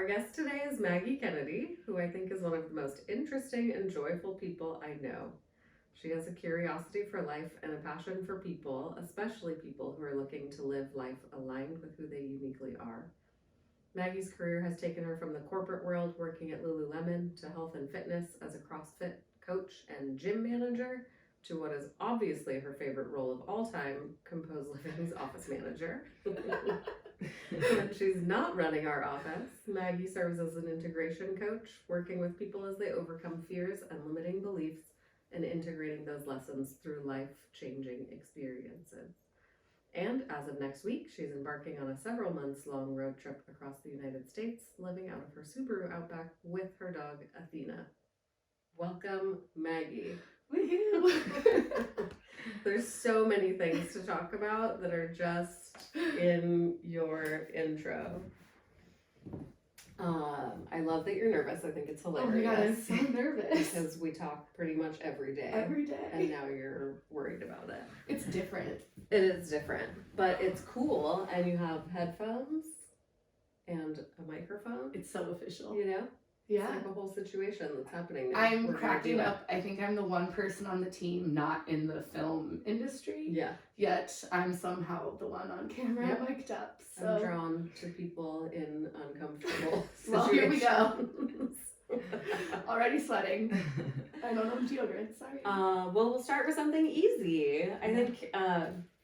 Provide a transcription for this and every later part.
guest today is Maggie Kennedy, who I think is one of the most interesting and joyful people I know. She has a curiosity for life and a passion for people, especially people who are looking to live life aligned with who they uniquely are. Maggie's career has taken her from the corporate world, working at Lululemon, to health and fitness as a CrossFit coach and gym manager, to what is obviously her favorite role of all time, Compose Living's office manager. When she's not running our office, Maggie serves as an integration coach, working with people as they overcome fears and limiting beliefs and integrating those lessons through life-changing experiences. And as of next week, she's embarking on a several months long road trip across the United States, living out of her Subaru Outback with her dog, Athena. Welcome, Maggie. There's so many things to talk about that are just in your intro. I love that you're nervous. I think it's hilarious. Oh my god, I'm so nervous. Because we talk pretty much every day. Every day. And now you're worried about it. It's different. It is different, but it's cool. And you have headphones and a microphone. It's so official. You know? Yeah. It's like a whole situation that's happening now. I'm cracking up. I think I'm the one person on the team not in the film industry. Yeah. Yet I'm somehow the one on camera mic'd up. So I'm drawn to people in uncomfortable situations. Well, here we go. Already sweating. I don't know deodorant, sorry. Well, we'll start with something easy. I think,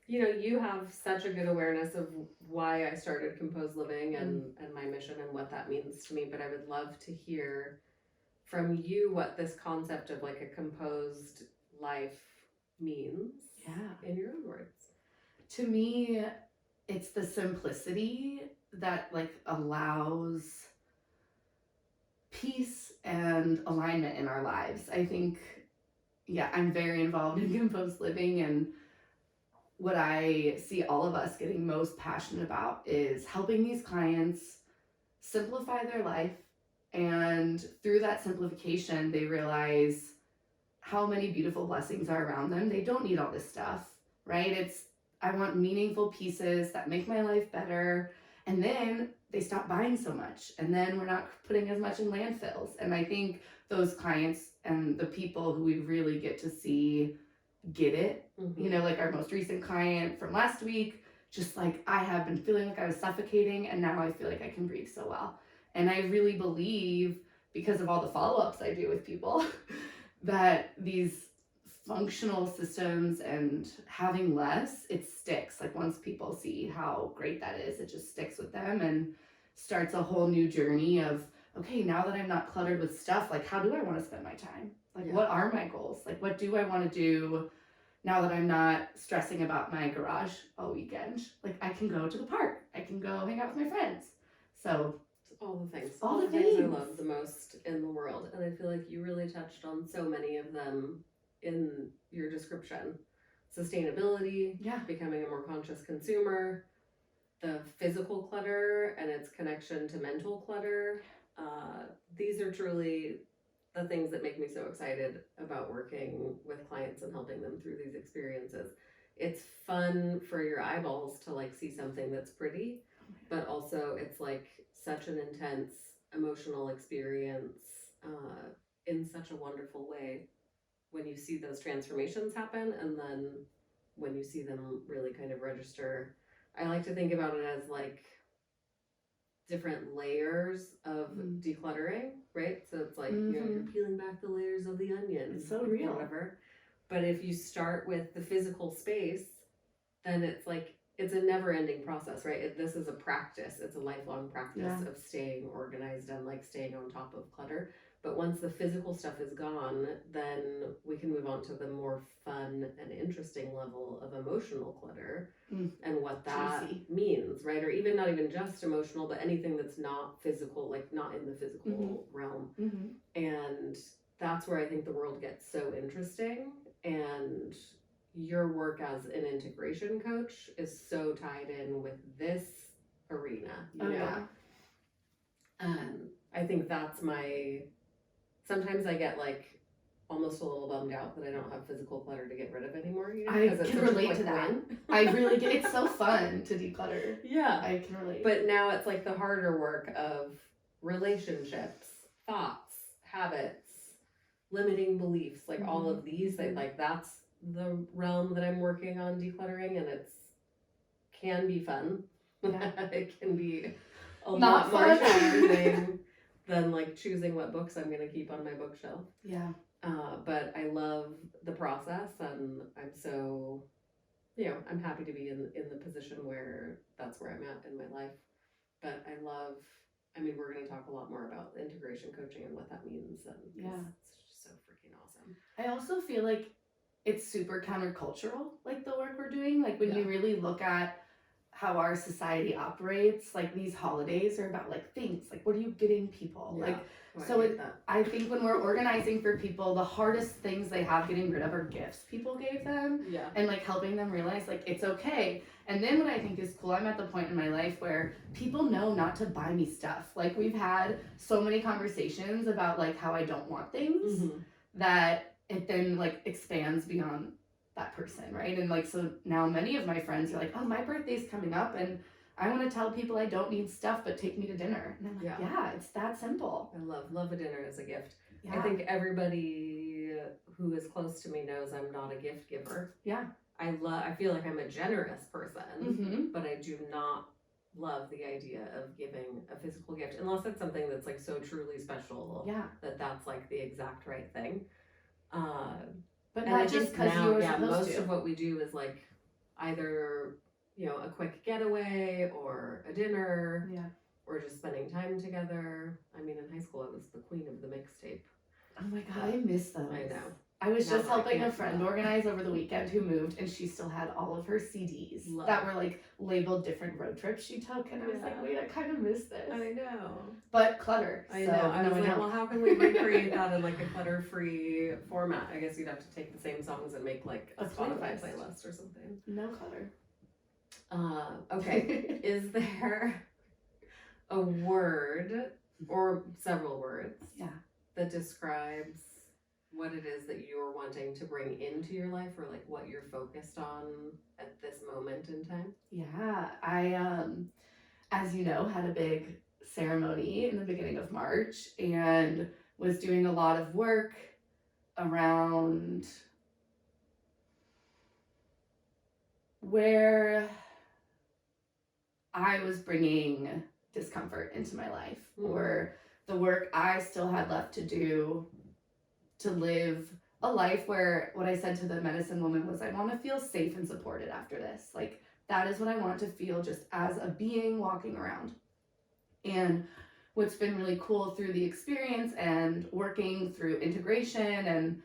you have such a good awareness of why I started Compose Living and my mission and what that means to me, but I would love to hear from you what this concept of like a composed life means in your own words. To me, it's the simplicity that like allows peace and alignment in our lives. I think, I'm very involved in Compose Living, and what I see all of us getting most passionate about is helping these clients simplify their life, and through that simplification, they realize how many beautiful blessings are around them. They don't need all this stuff, right? I want meaningful pieces that make my life better, and then they stop buying so much, and then we're not putting as much in landfills. And I think those clients and the people who we really get to see get it, like our most recent client from last week, just like, I have been feeling like I was suffocating, and now I feel like I can breathe so well. And I really believe, because of all the follow-ups I do with people, that these functional systems and having less, it sticks. Like once people see how great that is, it just sticks with them and starts a whole new journey of, okay, now that I'm not cluttered with stuff, like how do I want to spend my time? Like what are my goals? Like what do I want to do now that I'm not stressing about my garage all weekend? Like I can go to the park. I can go hang out with my friends. So all the things. All the things I things. love the most in the world. And I feel like you really touched on so many of them in your description. Sustainability, becoming a more conscious consumer, the physical clutter and its connection to mental clutter. These are truly the things that make me so excited about working with clients and helping them through these experiences. It's fun for your eyeballs to like see something that's pretty, but also it's like such an intense emotional experience in such a wonderful way when you see those transformations happen, and then when you see them really kind of register. I like to think about it as like different layers of decluttering, right? So it's like, you're peeling back the layers of the onion. It's so real. Whatever. But if you start with the physical space, then it's like, it's a never-ending process, right? This is a practice. It's a lifelong practice of staying organized and like staying on top of clutter. But once the physical stuff is gone, then we can move on to the more fun and interesting level of emotional clutter and what that means, right? Or even not even just emotional, but anything that's not physical, like not in the physical realm. And that's where I think the world gets so interesting. And your work as an integration coach is so tied in with this arena, you know? I think that's sometimes I get like almost a little bummed out that I don't have physical clutter to get rid of anymore. You know, I can relate to that. I really get, it's so fun to declutter. Yeah. I can relate. But now it's like the harder work of relationships, thoughts, habits, limiting beliefs, like all of these things. Like that's the realm that I'm working on decluttering, and it's can be fun. Yeah. It can be a Not lot more fun. challenging than like choosing what books I'm gonna keep on my bookshelf. Yeah. But I love the process, and I'm so, I'm happy to be in the position where that's where I'm at in my life. But I mean, we're going to talk a lot more about integration coaching and what that means. And it's just so freaking awesome. I also feel like it's super countercultural, like the work we're doing. Like when you really look at how our society operates, like these holidays are about like things, like what are you getting people? Yeah. Like, Oh, so I think when we're organizing for people, the hardest things they have getting rid of are gifts people gave them. Yeah. And like helping them realize like it's okay. And then what I think is cool, I'm at the point in my life where people know not to buy me stuff. Like we've had so many conversations about like how I don't want things that it then like expands beyond that person, right? And like so now many of my friends are like, oh, my birthday's coming up and I want to tell people I don't need stuff but take me to dinner. And I'm like, yeah, it's that simple. I love a dinner as a gift. I think everybody who is close to me knows I'm not a gift giver. Yeah. I feel like I'm a generous person, but I do not love the idea of giving a physical gift unless it's something that's like so truly special that's like the exact right thing. But not just because you were supposed most to. of what we do is like either a quick getaway or a dinner, or just spending time together. I mean, in high school I was the queen of the mixtape. Oh my god, I miss those. I know. I was just helping a friend organize over the weekend who moved, and she still had all of her CDs that were like labeled different road trips she took, and I was like, wait, I kind of miss this. I know. But clutter. I know. I was like, well, how can we recreate that in like a clutter-free format? I guess you'd have to take the same songs and make like a Spotify playlist or something. No clutter. Okay. Is there a word or several words that describes what it is that you're wanting to bring into your life, or like what you're focused on at this moment in time? Yeah, I as you know, had a big ceremony in the beginning of March and was doing a lot of work around where I was bringing discomfort into my life, or the work I still had left to do to live a life where what I said to the medicine woman was, I want to feel safe and supported after this. Like, that is what I want to feel just as a being walking around. And what's been really cool through the experience and working through integration and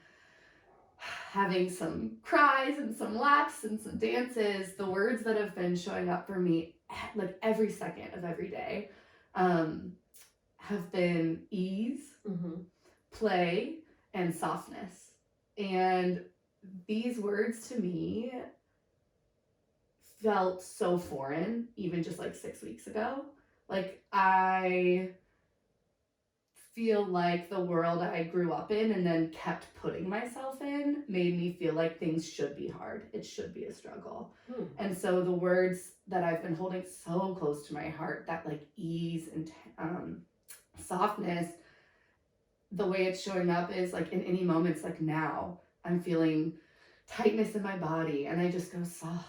having some cries and some laughs and some dances, the words that have been showing up for me like every second of every day have been ease, play, and softness. And these words to me felt so foreign even just like 6 weeks ago. Like I feel like the world I grew up in and then kept putting myself in made me feel like things should be hard. It should be a struggle. And so the words that I've been holding so close to my heart, that like ease and softness, the way it's showing up is like in any moments, like now I'm feeling tightness in my body and I just go soft,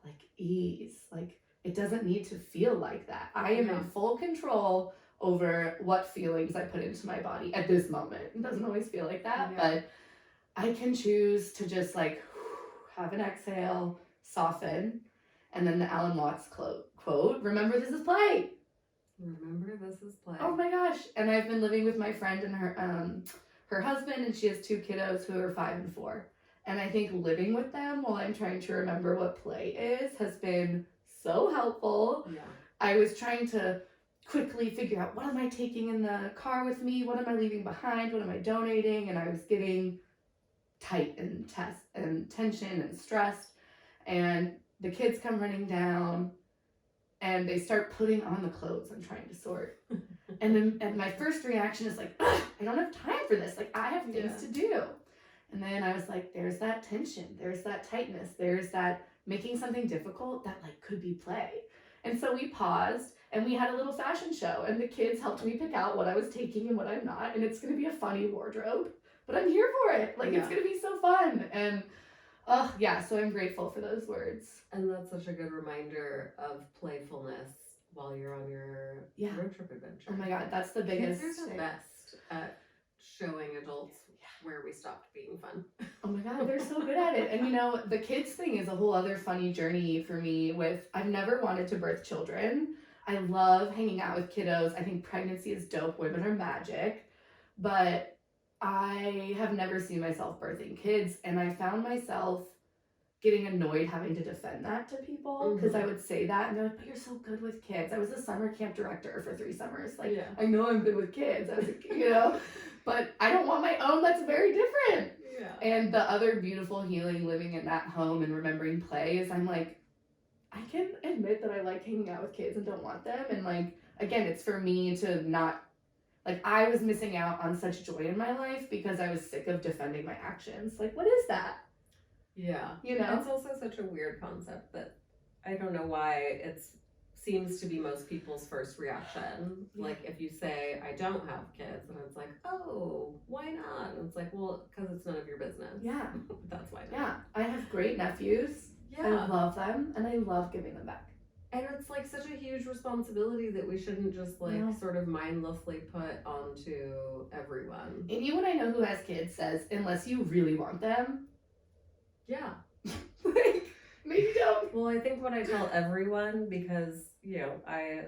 like ease. Like it doesn't need to feel like that. I am in full control over what feelings I put into my body at this moment. It doesn't always feel like that, but I can choose to just like have an exhale, soften, and then the Alan Watts quote, remember this is play. Remember this is play. Oh my gosh. And I've been living with my friend and her husband, and she has 2 kiddos who are 5 and 4. And I think living with them while I'm trying to remember what play is has been so helpful. Yeah. I was trying to quickly figure out, what am I taking in the car with me? What am I leaving behind? What am I donating? And I was getting tight and tension and stressed. And the kids come running down and they start putting on the clothes I'm trying to sort. and my first reaction is like, I don't have time for this. Like, I have things to do. And then I was like, there's that tension. There's that tightness. There's that making something difficult that like could be play. And so we paused And we had a little fashion show, and the kids helped me pick out what I was taking and what I'm not. And it's going to be a funny wardrobe, but I'm here for it. Like, it's going to be so fun. And, oh, yeah, so I'm grateful for those words. And that's such a good reminder of playfulness while you're on your road trip adventure. Oh my God, that's the biggest Kids are the best at showing adults where we stopped being fun. Oh my God, they're so good at it. And you know, the kids thing is a whole other funny journey for me I've never wanted to birth children. I love hanging out with kiddos. I think pregnancy is dope. Women are magic. But I have never seen myself birthing kids. And I found myself getting annoyed having to defend that to people because I would say that and they're like, but you're so good with kids. I was a summer camp director for 3 summers. Like, I know I'm good with kids. I was, you know, but I don't want my own. That's very different. Yeah. And the other beautiful healing living in that home and remembering play is I'm like, I can admit that I like hanging out with kids and don't want them. And like, again, it's for me to not, like, I was missing out on such joy in my life because I was sick of defending my actions. Like, what is that? Yeah. You know? It's also such a weird concept that I don't know why it seems to be most people's first reaction. Yeah. Like, if you say, I don't have kids, and it's like, oh, why not? And it's like, well, because it's none of your business. Yeah. That's why not. Yeah. I have great nephews. Yeah. I love them, and I love giving them back. And it's like such a huge responsibility that we shouldn't just like sort of mindlessly put onto everyone. Anyone I know who has kids says, unless you really want them, yeah. Like, maybe don't. Well, I think what I tell everyone, because, you know, I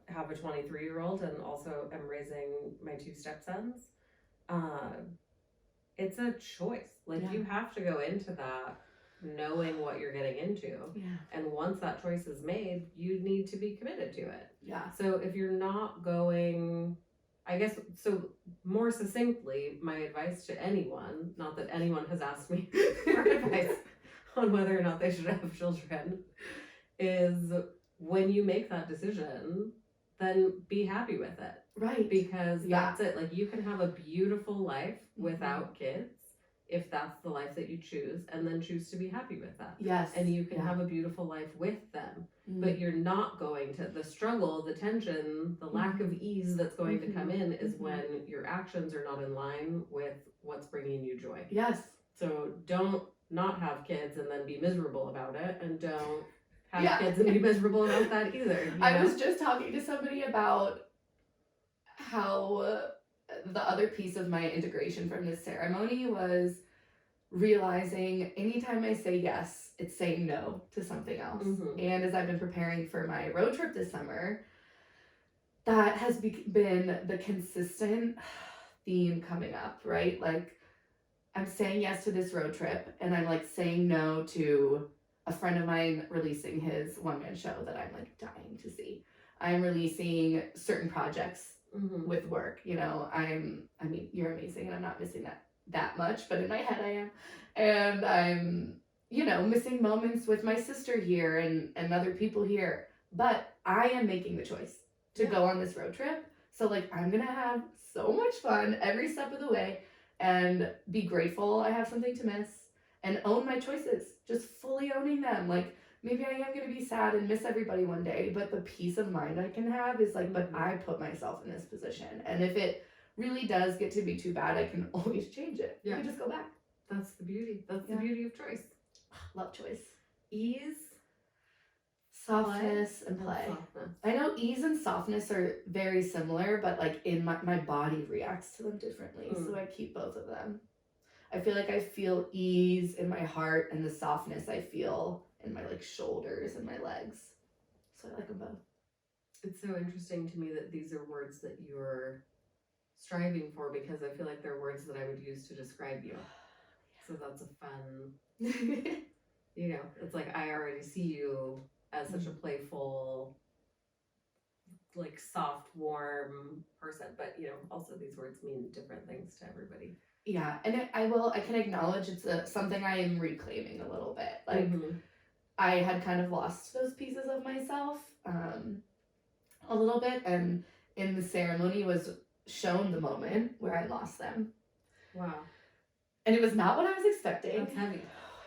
have a 23-year-old and also am raising my 2 stepsons, it's a choice. Like, you have to go into that knowing what you're getting into. Yeah. And once that choice is made, you need to be committed to it. Yeah. So if you're not going, I guess, so more succinctly, my advice to anyone, not that anyone has asked me for advice on whether or not they should have children, is when you make that decision, then be happy with it. Right. Because that's it. Like, you can have a beautiful life without kids if that's the life that you choose, and then choose to be happy with that. Yes. And you can have a beautiful life with them. But you're not going to, the struggle, the tension, the lack of ease that's going to come in is when your actions are not in line with what's bringing you joy. Yes. So don't not have kids and then be miserable about it, and don't have kids and be miserable about that either. I was just talking to somebody about how the other piece of my integration from this ceremony was realizing anytime I say yes, it's saying no to something else. And as I've been preparing for my road trip this summer, that has been the consistent theme coming up, right? Like, I'm saying yes to this road trip, and I'm like saying no to a friend of mine releasing his one-man show that I'm like dying to see. I'm releasing certain projects with work, you know. I mean, you're amazing, and I'm not missing that much, but in my head I am. And I'm, you know, missing moments with my sister here and other people here. But I am making the choice to go on this road trip. So like, I'm gonna have so much fun every step of the way and be grateful I have something to miss and own my choices, just fully owning them. Like, maybe I am going to be sad and miss everybody one day, but the peace of mind I can have is like, but I put myself in this position. And if it really does get to be too bad, I can always change it. Yeah. I can just go back. That's the beauty. That's the beauty of choice. Love choice. Ease, softness, and play. Softness. I know ease and softness are very similar, but like in my body reacts to them differently. So I keep both of them. I feel like I feel ease in my heart, and the softness I feel in my like shoulders and my legs. So I like them both. It's so interesting to me that these are words that you're striving for, because I feel like they're words that I would use to describe you. So that's a fun, you know, it's like I already see you as such a playful, like soft, warm person, but you know, also these words mean different things to everybody. Yeah, and I can acknowledge it's something I am reclaiming a little bit. Like, I had kind of lost those pieces of myself a little bit, and in the ceremony was shown the moment where I lost them. Wow. And it was not what I was expecting. That's heavy.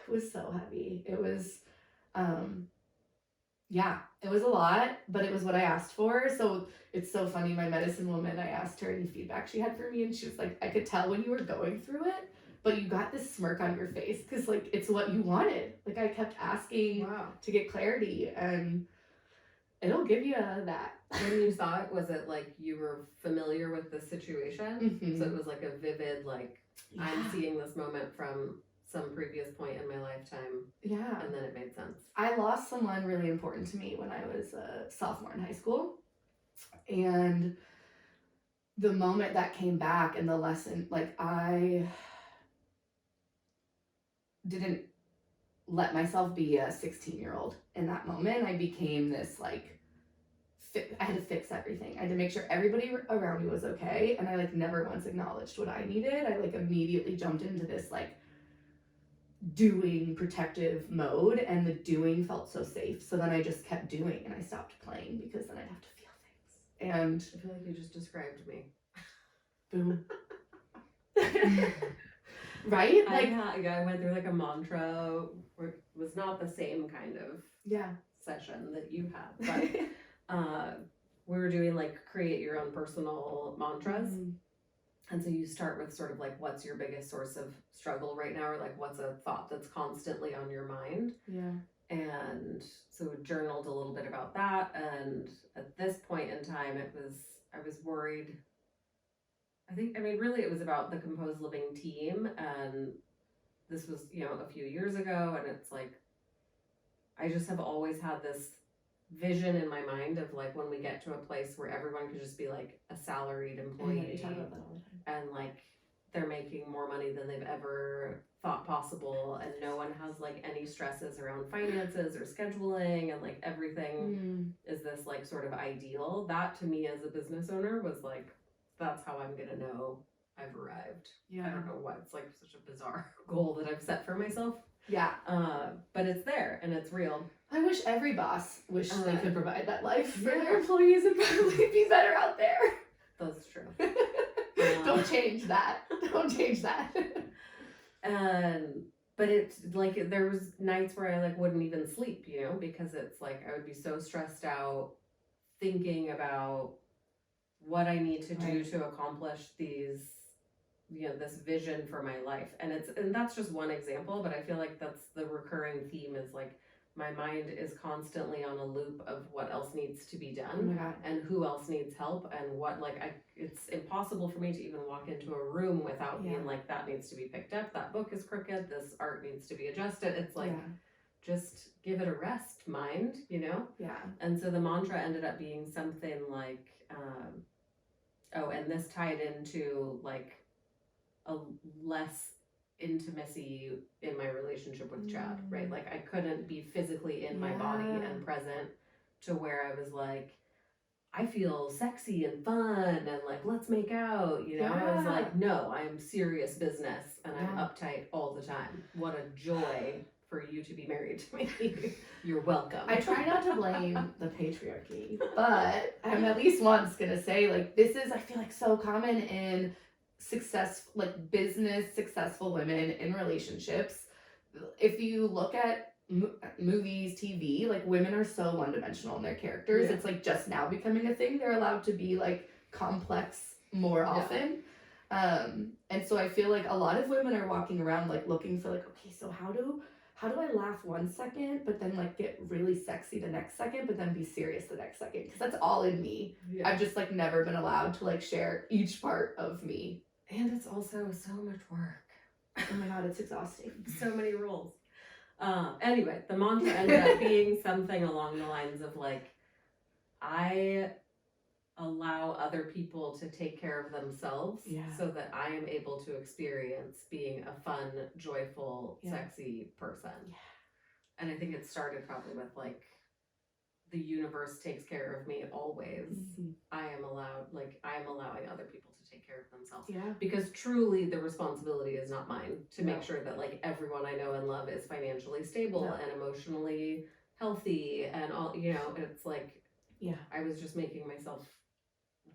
It was so heavy. It was, Yeah, it was a lot, but it was what I asked for. So it's so funny. My medicine woman, I asked her any feedback she had for me, and she was like, I could tell when you were going through it, but you got this smirk on your face because, like, it's what you wanted. Like, I kept asking Wow. to get clarity, and it'll give you that. When you saw it, was it like you were familiar with the situation? Mhm. So it was like a vivid, like, I'm Yeah. seeing this moment from some previous point in my lifetime, Yeah. and then it made sense. I lost someone really important to me when I was a sophomore in high school. And the moment that came back and the lesson, like, I didn't let myself be a 16-year-old in that moment. I became this, like, I had to fix everything. I had to make sure everybody around me was okay. And I, like, never once acknowledged what I needed. I, like, immediately jumped into this, like, doing protective mode, and the doing felt so safe. So then I just kept doing and I stopped playing because then I'd have to feel things. And I feel like you just described me. boom. Right? Like, I went through like a mantra, where it was not the same kind of yeah. session that you had, but we were doing like create your own personal mantras. Mhm. And so you start with sort of like, what's your biggest source of struggle right now? Or like, what's a thought that's constantly on your mind? Yeah. And so journaled a little bit about that. And at this point in time, I was worried. I mean, really it was about the Composed Living team. And this was, a few years ago. And it's like, I just have always had this vision in my mind of like when we get to a place where everyone could just be like a salaried I know, employee, you talk about that all the time. and like they're making more money than they've ever thought possible, and no one has like any stresses around finances or scheduling, and like everything is this like sort of ideal. That to me as a business owner was like, that's how I'm gonna know I've arrived. Yeah. I don't know why it's like such a bizarre goal that I've set for myself. Yeah. But it's there and it's real. I wish every boss wished they could provide that life for yeah. their employees and probably be better out there. That's true. Don't change that. Don't change that. But it's like there was nights where I like wouldn't even sleep, because it's like I would be so stressed out thinking about what I need to do to accomplish these, this vision for my life. And that's just one example, but I feel like that's the recurring theme is like my mind is constantly on a loop of what else needs to be done and who else needs help and what, like, it's impossible for me to even walk into a room without being like, that needs to be picked up, that book is crooked, this art needs to be adjusted. It's like, just give it a rest, mind, Yeah. And so the mantra ended up being something like, and this tied into like a less intimacy in my relationship with Chad, right? Like I couldn't be physically in my body and present to where I was like, I feel sexy and fun and like, let's make out, I was like, no, I'm serious business and I'm uptight all the time. What a joy for you to be married to me. You're welcome. I try not to blame the patriarchy, but I'm at least once gonna say like, this is, I feel like so common in business successful women in relationships. If you look at movies, TV, like women are so one-dimensional in their characters. It's like just now becoming a thing. They're allowed to be like complex more often. And so I feel like a lot of women are walking around like looking for like, okay, so how do I laugh 1 second, but then like get really sexy the next second, but then be serious the next second? Because that's all in me. I've just like never been allowed to like share each part of me. And it's also so much work. Oh my God, it's exhausting. So many rules. Anyway, the mantra ended up being something along the lines of like, I allow other people to take care of themselves so that I am able to experience being a fun, joyful, sexy person. And I think it started probably with like, the universe takes care of me always. I am allowing other people to take care of themselves. Because truly the responsibility is not mine to make sure that like everyone I know and love is financially stable and emotionally healthy and all, it's like, I was just making myself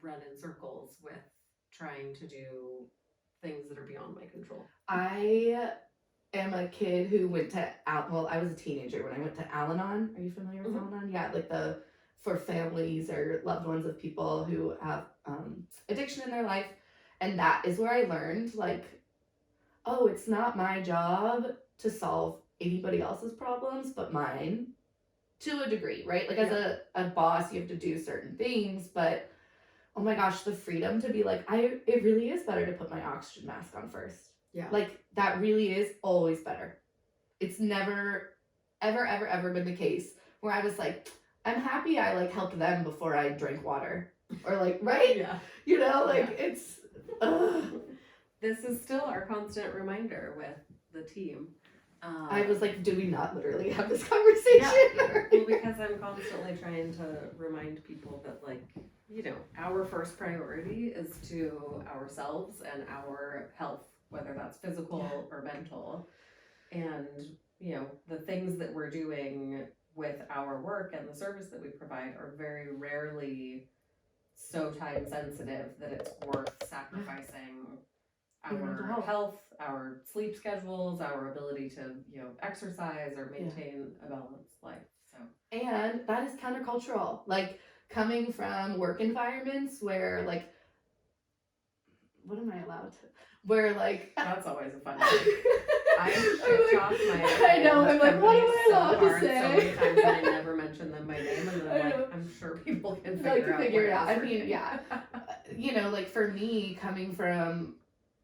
run in circles with trying to do things that are beyond my control. I am a kid who went to well, I was a teenager when I went to Al-Anon. Are you familiar with Al-Anon? Yeah, like for families or loved ones of people who have addiction in their life. And that is where I learned, like, oh, it's not my job to solve anybody else's problems but mine, to a degree, right? Like, as a boss, you have to do certain things, but oh my gosh, the freedom to be like, it really is better to put my oxygen mask on first. Yeah. Like, that really is always better. It's never, ever, ever, ever been the case where I was like, I'm happy I like helped them before I drank water. Or like, right? Yeah. You know, like it's, This is still our constant reminder with the team. I was like, do we not literally have this conversation? Yeah. Well, because I'm constantly trying to remind people that, like, you know, our first priority is to ourselves and our health, whether that's physical or mental. And, you know, the things that we're doing with our work and the service that we provide are very rarely so time sensitive that it's worth sacrificing our health, our sleep schedules, our ability to, you know, exercise or maintain a balanced life. So, and that is countercultural. Like, coming from work environments where, like, what am I allowed to? Where, like, that's always a fun thing. I shit talk my I know, I'm like, what am I allowed to say? So many times that I never mention them by name, and then I'm like, I'm sure people can figure it out. I mean, yeah. You know, like, for me, coming from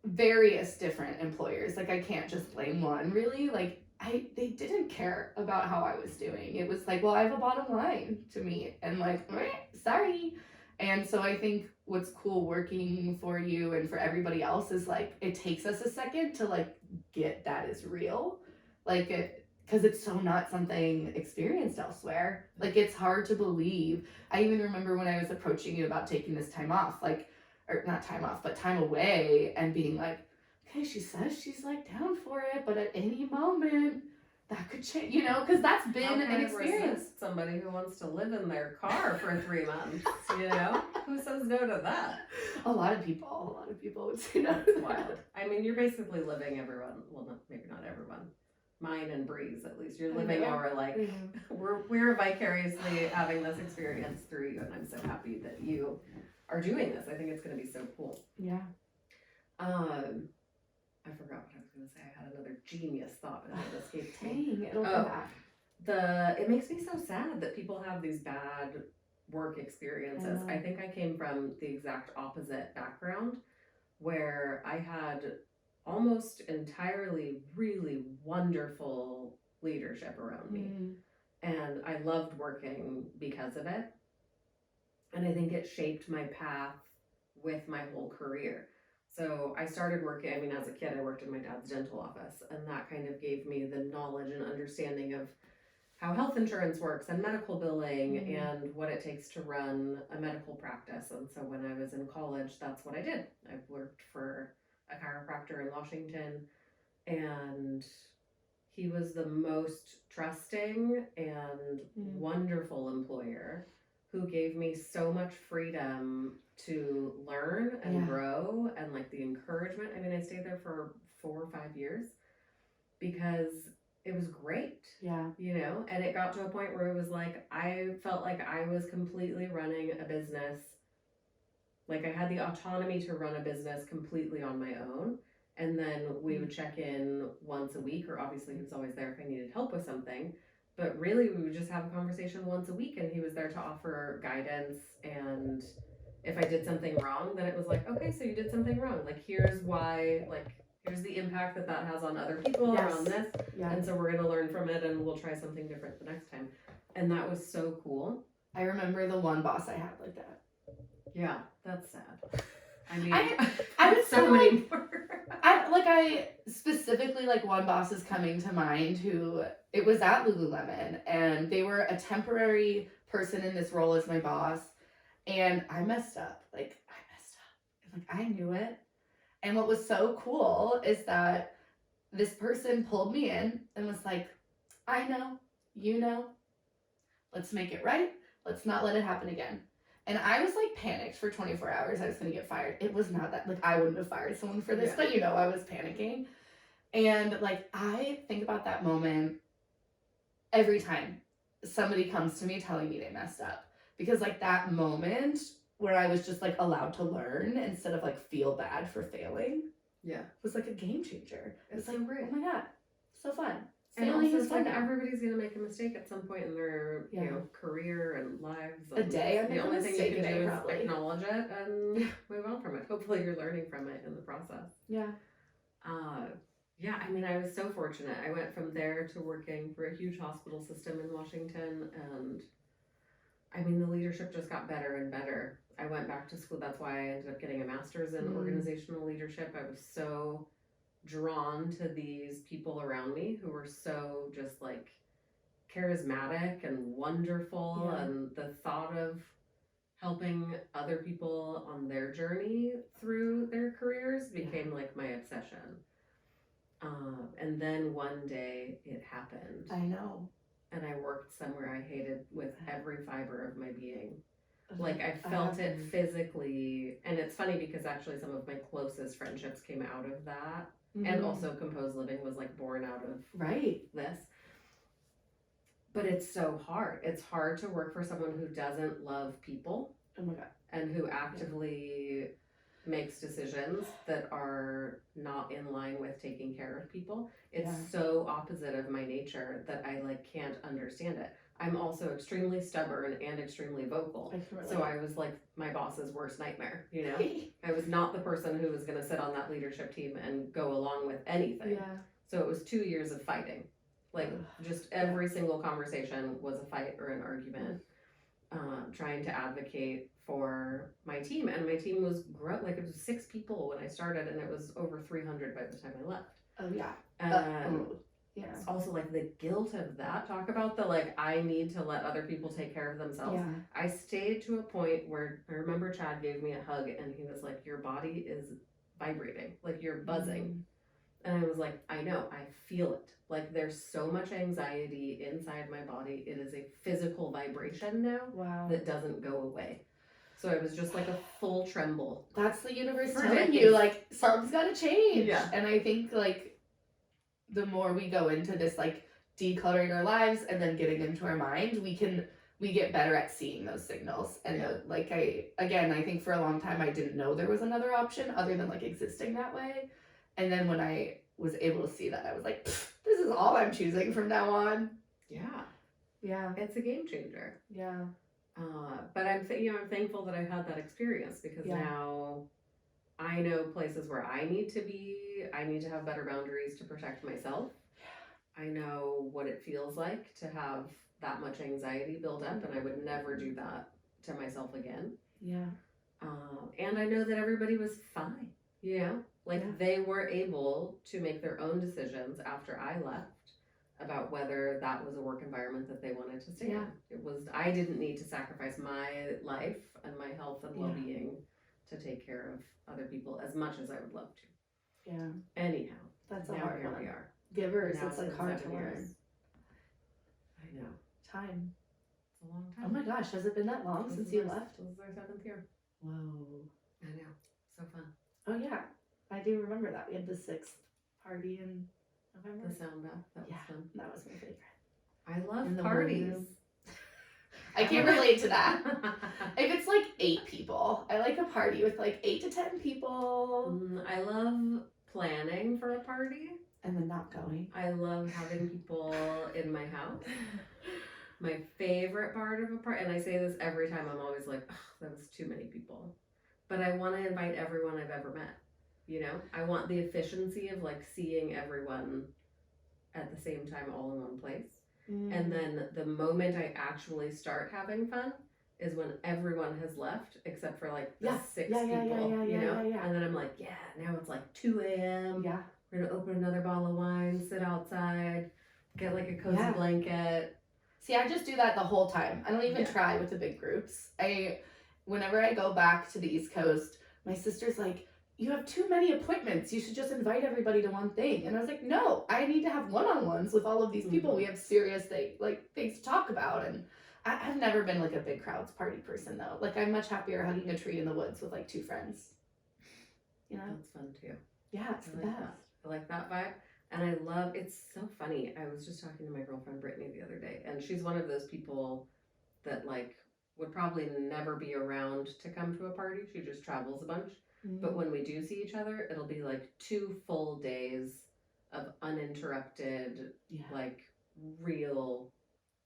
various different employers, like, I can't just blame one, really. Like, they didn't care about how I was doing. It was like, well, I have a bottom line to meet, and like, sorry. And so I think what's cool working for you and for everybody else is, like, it takes us a second to, like, get that is real, like, because it's so not something experienced elsewhere. Like, it's hard to believe. I even remember when I was approaching you about taking this time off, like, or not time off, but time away, and being like, okay, she says she's like down for it, but at any moment that could change, you know, because that's been an experience. Somebody who wants to live in their car for 3 months, you know, who says no to that? A lot of people would say no. That's wild. I mean, you're basically living everyone. Well, maybe not everyone. Mine and Bree's, at least. You're living our, like, we're vicariously having this experience through you, and I'm so happy that you are doing this. I think it's going to be so cool. Yeah. I forgot what I was going to say. I had another genius thought, and it escaped me. Dang, it'll come back. It makes me so sad that people have these bad work experiences. I think I came from the exact opposite background, where I had almost entirely really wonderful leadership around me. And I loved working because of it. And I think it shaped my path with my whole career. So I started working, I mean, as a kid, I worked in my dad's dental office, and that kind of gave me the knowledge and understanding of how health insurance works and medical billing and what it takes to run a medical practice. And so when I was in college, that's what I did. I worked for a chiropractor in Washington, and he was the most trusting and wonderful employer who gave me so much freedom to learn and grow, and like the encouragement. I mean, I stayed there for 4 or 5 years because it was great. Yeah. You know, and it got to a point where it was like, I felt like I was completely running a business. Like, I had the autonomy to run a business completely on my own. And then we would check in once a week, or obviously he was always there if I needed help with something. But really, we would just have a conversation once a week, and he was there to offer guidance. And if I did something wrong, then it was like, okay, so you did something wrong. Like, here's why, like, here's the impact that has on other people around this. Yeah. And so we're going to learn from it, and we'll try something different the next time. And that was so cool. I remember the one boss I had like that. Yeah, that's sad. I mean, I was so many more. I specifically, like, one boss is coming to mind who, it was at Lululemon, and they were a temporary person in this role as my boss, and I messed up. Like, I knew it. And what was so cool is that this person pulled me in and was like, I know, you know, let's make it right. Let's not let it happen again. And I was like panicked for 24 hours. I was going to get fired. It was not that, like, I wouldn't have fired someone for this, but you know, I was panicking. And like, I think about that moment every time somebody comes to me telling me they messed up, because like that moment where I was just like allowed to learn instead of like feel bad for failing Yeah. was like a game changer. It's like, so great. oh my god, so fun. And Failing also, is it's fun like now. everybody's gonna make a mistake at some point in their Yeah. you know, career and lives. A day, I the make a only thing you mistake can a do day, is probably. acknowledge it and move on from it. Hopefully, you're learning from it in the process. Yeah. Yeah, I mean, I was so fortunate. I went from there to working for a huge hospital system in Washington, and I mean, the leadership just got better and better. I went back to school. That's why I ended up getting a master's in organizational leadership. I was so drawn to these people around me who were so just like charismatic and wonderful, and the thought of helping other people on their journey through their careers became like my obsession. And then one day it happened. I know. And I worked somewhere I hated with every fiber of my being. Like, I felt it physically. And it's funny because actually some of my closest friendships came out of that. And also Composed Living was like born out of this. But it's so hard. It's hard to work for someone who doesn't love people. Oh my god. And who actively makes decisions that are not in line with taking care of people. It's so opposite of my nature that I like can't understand it. I'm also extremely stubborn and extremely vocal. So I was like my boss's worst nightmare, you know? I was not the person who was going to sit on that leadership team and go along with anything. Yeah. So it was 2 years of fighting. Like just every single conversation was a fight or an argument. Trying to advocate for my team, and my team was like it was 6 people when I started, and it was over 300 by the time I left. Oh yeah. It's also like the guilt of that. Talk about the like I need to let other people take care of themselves. Yeah. I stayed to a point where I remember Chad gave me a hug, and he was like, "Your body is vibrating, like you're buzzing." And I was like, I know, I feel it. Like there's so much anxiety inside my body. It is a physical vibration now that doesn't go away. So I was just like a full tremble. That's the universe telling you, like, something's got to change. Yeah. And I think, like, the more we go into this, like, decluttering our lives and then getting into our mind, we get better at seeing those signals. And like, I think for a long time I didn't know there was another option other than like existing that way. And then when I was able to see that, I was like, this is all I'm choosing from now on. Yeah. Yeah. It's a game changer. Yeah. But I'm thankful that I've had that experience because now I know places where I need to be. I need to have better boundaries to protect myself. I know what it feels like to have that much anxiety build up, and I would never do that to myself again. Yeah. And I know that everybody was fine, you know? Like they were able to make their own decisions after I left about whether that was a work environment that they wanted to stay in. I didn't need to sacrifice my life and my health and well-being to take care of other people as much as I would love to. Yeah. Anyhow, that's a now hard here one. we are. Givers, it's like hard to learn. I know. Time. It's a long time. Oh my gosh, has it been that long since you left? This is our 7th year. Whoa. I know. So fun. Oh yeah. I do remember that. We had the 6th party in November. The sound bath. That was fun. That was my favorite. I love parties. I can't relate to that. If it's like 8 people, I like a party with like 8 to 10 people. I love planning for a party. And then not going. I love having people in my house. My favorite part of a party, and I say this every time, I'm always like, oh, that was too many people. But I want to invite everyone I've ever met. You know, I want the efficiency of like seeing everyone at the same time all in one place. And then the moment I actually start having fun is when everyone has left except for like the 6 people, you know? And then I'm like, now it's like 2 a.m. Yeah. We're going to open another bottle of wine, sit outside, get like a cozy blanket. See, I just do that the whole time. I don't even try with the big groups. Whenever I go back to the East Coast, my sister's like, you have too many appointments. You should just invite everybody to one thing. And I was like, no, I need to have one-on-ones with all of these people. We have serious things to talk about. And I've never been like a big crowds party person though. Like I'm much happier hugging a tree in the woods with like 2 friends. You know? That's fun too. Yeah, it's the best. I like that vibe. And I love, it's so funny. I was just talking to my girlfriend Brittany the other day, and she's one of those people that like would probably never be around to come to a party. She just travels a bunch. But when we do see each other, it'll be like 2 full days of uninterrupted, Yeah. like real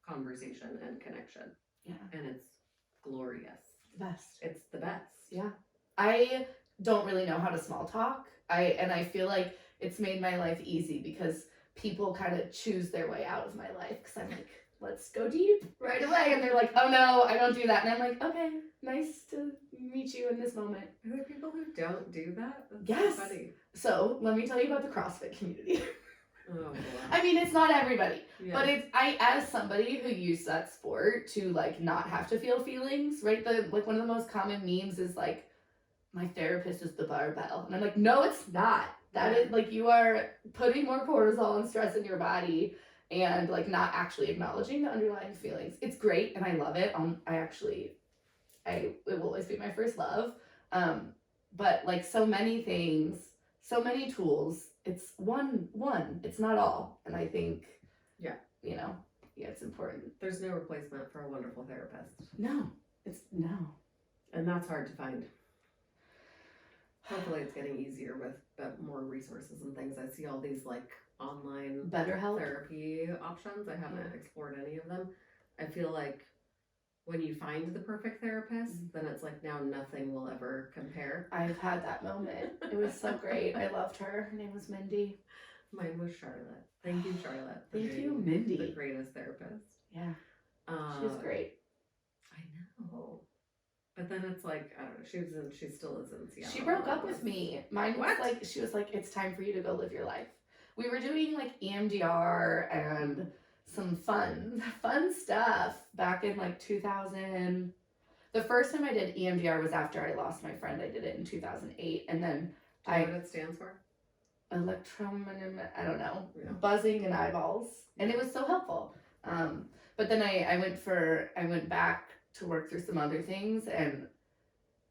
conversation and connection. Yeah. And it's glorious. The best. It's the best. Yeah. I don't really know how to small talk. I feel like it's made my life easy because people kind of choose their way out of my life because I'm like, let's go deep right away. And they're like, oh no, I don't do that. And I'm like, okay, nice to meet you in this moment. Are there people who don't do that? That's Yes. so funny. So let me tell you about the CrossFit community. Oh, wow. I mean, it's not everybody, Yeah. but I as somebody who used that sport to like not have to feel feelings, right? Like one of the most common memes is like, my therapist is the barbell. And I'm like, no, it's not. That is like, you are putting more cortisol and stress in your body and like not actually acknowledging the underlying feelings. It's great and I love it. It will always be my first love. But like so many things, so many tools, it's one, it's not all. And I think, yeah, it's important. There's no replacement for a wonderful therapist. No. And that's hard to find. Hopefully it's getting easier with more resources and things. I see all these like online BetterHelp therapy options. I haven't explored any of them. I feel like when you find the perfect therapist, then it's like now nothing will ever compare. I've had that moment. It was so great. I loved her. Her name was Mindy. Mine was Charlotte. Thank you, Charlotte. Thank you, Mindy. The greatest therapist. Yeah. She was great. I know. But then it's like, I don't know, she still is in Seattle. She broke up with me. Mine was like, she was like, it's time for you to go live your life. We were doing like EMDR and some fun stuff back in like 2000. The first time I did EMDR was after I lost my friend. I did it in 2008. And then do you know what it stands for? I don't know, buzzing in eyeballs. And it was so helpful. But then I went back to work through some other things, and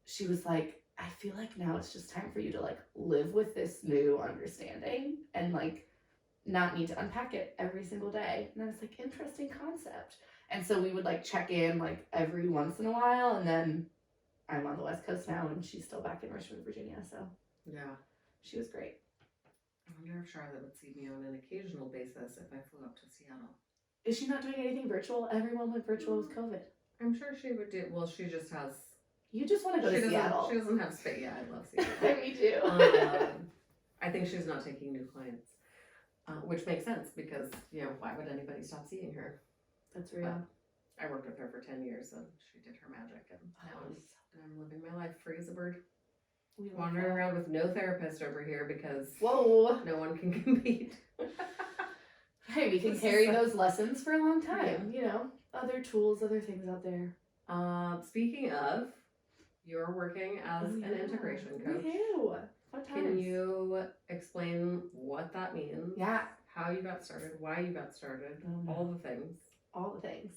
she was like, I feel like now it's just time for you to like live with this new understanding and like not need to unpack it every single day. And I was like, interesting concept. And so we would like check in like every once in a while, and then I'm on the West Coast now and she's still back in Richmond, Virginia. So yeah, she was great. I wonder if Charlotte would see me on an occasional basis if I flew up to Seattle. Is she not doing anything virtual? Everyone went virtual with COVID. I'm sure she would do. Well, she just has. You just want to go to Seattle. She doesn't have space. Yeah, I love Seattle. Me too. I think she's not taking new clients, which makes sense because why would anybody stop seeing her? That's real. I worked with her for 10 years and she did her magic, and now I'm living my life free as a bird. Wandering around with no therapist over here because no one can compete. Hey, we can carry those lessons for a long time. Yeah. Other tools, other things out there. Speaking of, you're working as an integration coach. Can you explain what that means? Yeah. How you got started, why you got started, all the things. All the things.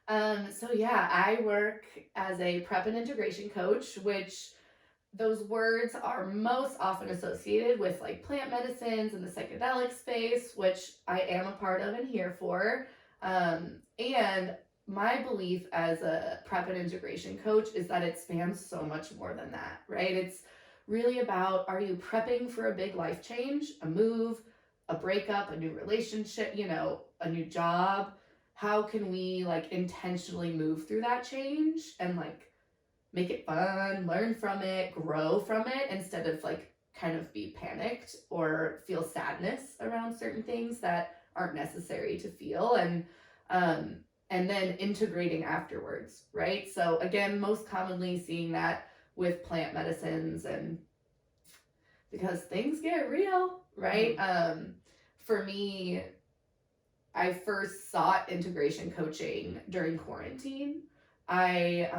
I work as a prep and integration coach, which those words are most often associated with like plant medicines and the psychedelic space, which I am a part of and here for. And my belief as a prep and integration coach is that it spans so much more than that, right? It's really about, are you prepping for a big life change, a move, a breakup, a new relationship, a new job? How can we like intentionally move through that change and like make it fun, learn from it, grow from it, instead of like kind of be panicked or feel sadness around certain things that aren't necessary to feel, and then integrating afterwards, right? So again, most commonly seeing that with plant medicines, and because things get real, right? For me, I first sought integration coaching during quarantine. I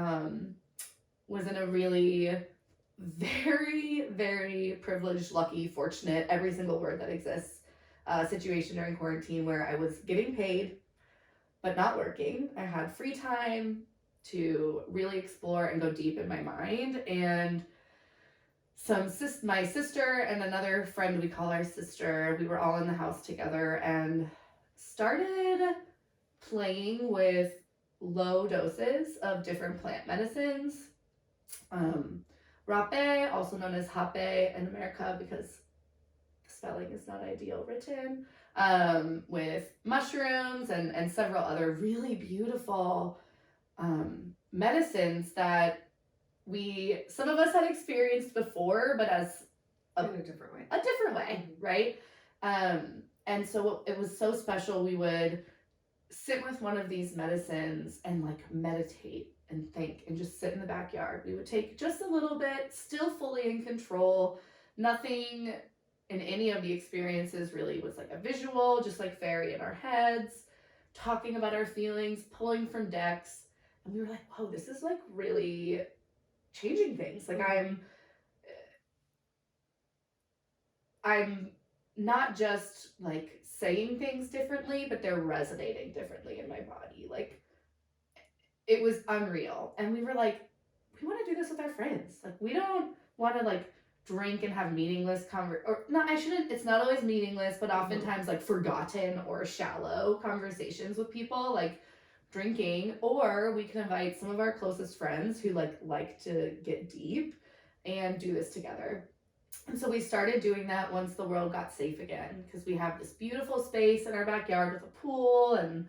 was in a really very, very privileged, lucky, fortunate, every single word that exists, situation during quarantine where I was getting paid but not working. I had free time to really explore and go deep in my mind. And my sister and another friend we call our sister, we were all in the house together and started playing with low doses of different plant medicines. Rape, also known as hape in America because the spelling is not ideal written, with mushrooms and several other really beautiful medicines that some of us had experienced before, but as in a different way. A different way, right? And so it was so special. We would sit with one of these medicines and like meditate and think and just sit in the backyard. We would take just a little bit, still fully in control. Nothing in any of the experiences really was like a visual, just like fairy in our heads, talking about our feelings, pulling from decks. And we were like, whoa, this is like really changing things. Like I'm not just like saying things differently, but they're resonating differently in my body. Like it was unreal. And we were like, we want to do this with our friends. Like we don't want to like drink and have meaningless it's not always meaningless, but oftentimes like forgotten or shallow conversations with people, like drinking, or we can invite some of our closest friends who like to get deep and do this together. And so we started doing that once the world got safe again, because we have this beautiful space in our backyard with a pool and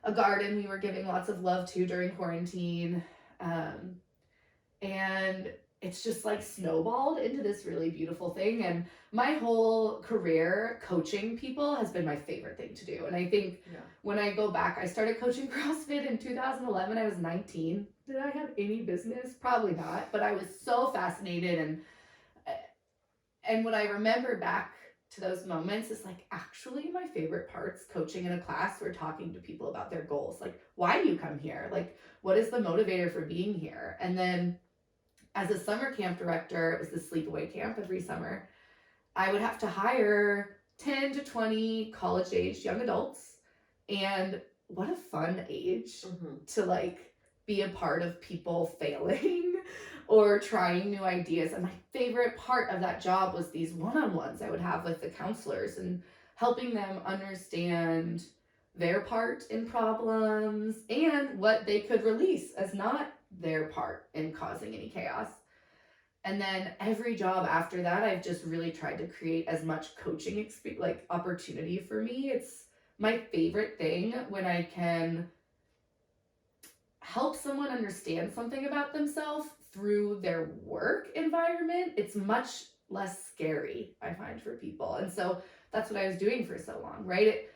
a garden we were giving lots of love to during quarantine. And it's just like snowballed into this really beautiful thing. And my whole career coaching people has been my favorite thing to do. And I think when I go back, I started coaching CrossFit in 2011. I was 19. Did I have any business? Probably not. But I was so fascinated. And what I remember back to those moments is like actually my favorite parts coaching in a class or talking to people about their goals. Like, why do you come here? Like, what is the motivator for being here? And then as a summer camp director, it was the sleepaway camp every summer, I would have to hire 10 to 20 college-aged young adults. And what a fun age to like be a part of people failing or trying new ideas. And my favorite part of that job was these one-on-ones I would have with the counselors and helping them understand their part in problems and what they could release as not their part in causing any chaos. And then every job after that, I've just really tried to create as much coaching opportunity for me. It's my favorite thing when I can help someone understand something about themselves through their work environment. It's much less scary, I find, for people. And so that's what I was doing for so long, right?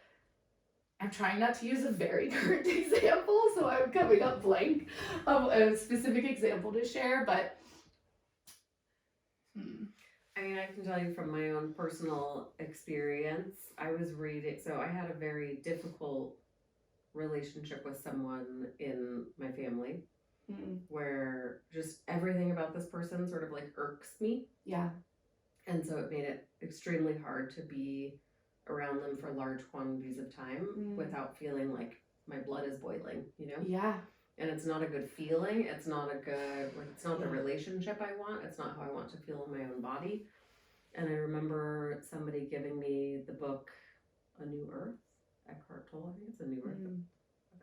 I'm trying not to use a very current example, so I'm coming up blank of a specific example to share, but I mean, I can tell you from my own personal experience, I was reading, so I had a very difficult relationship with someone in my family where just everything about this person sort of like irks me. Yeah. And so it made it extremely hard to be around them for large quantities of time without feeling like my blood is boiling, you know? Yeah. And it's not a good feeling. It's not the relationship I want. It's not how I want to feel in my own body. And I remember somebody giving me the book, A New Earth, Eckhart Tolle. I think it's A New Earth.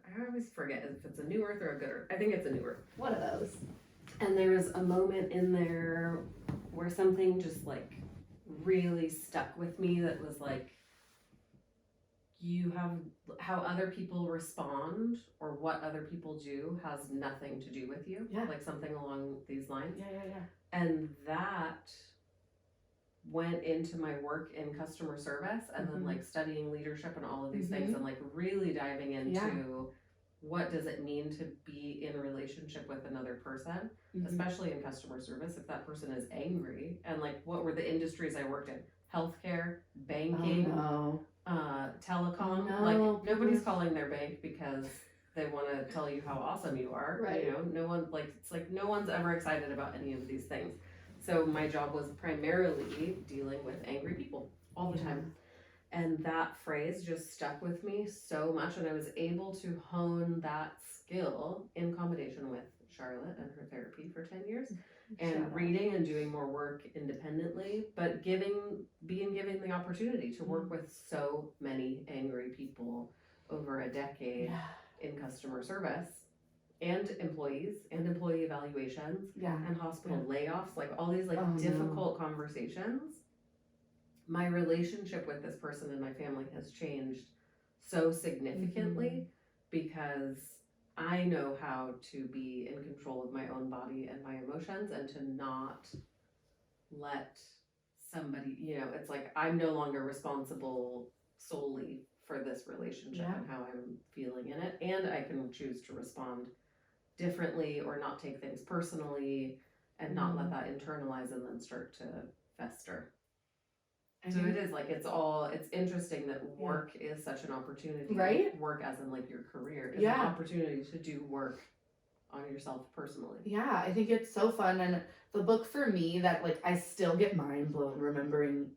I always forget if it's A New Earth or A Good Earth. I think it's A New Earth. One of those. And there was a moment in there where something just like really stuck with me that was like, you have how other people respond or what other people do has nothing to do with you. Yeah. Like something along these lines. Yeah. And that went into my work in customer service and then like studying leadership and all of these things and like really diving into what does it mean to be in a relationship with another person, especially in customer service, if that person is angry. And like, what were the industries I worked in? Healthcare, banking, telecom. Like nobody's calling their bank because they want to tell you how awesome you are. Right. You know, no one it's like no one's ever excited about any of these things. So my job was primarily dealing with angry people all the time. And that phrase just stuck with me so much, and I was able to hone that skill in combination with Charlotte and her therapy for 10 years. and reading and doing more work independently, but being given the opportunity to work with so many angry people over a decade in customer service and employees and employee evaluations and hospital layoffs, like all these like difficult conversations. My relationship with this person and my family has changed so significantly because I know how to be in control of my own body and my emotions and to not let somebody, it's like I'm no longer responsible solely for this relationship and how I'm feeling in it. And I can choose to respond differently or not take things personally and not let that internalize and then start to fester. So it is like it's interesting that work is such an opportunity. Right? Work as in like your career is an opportunity to do work on yourself personally. Yeah, I think it's so fun. And the book for me that like I still get mind blown remembering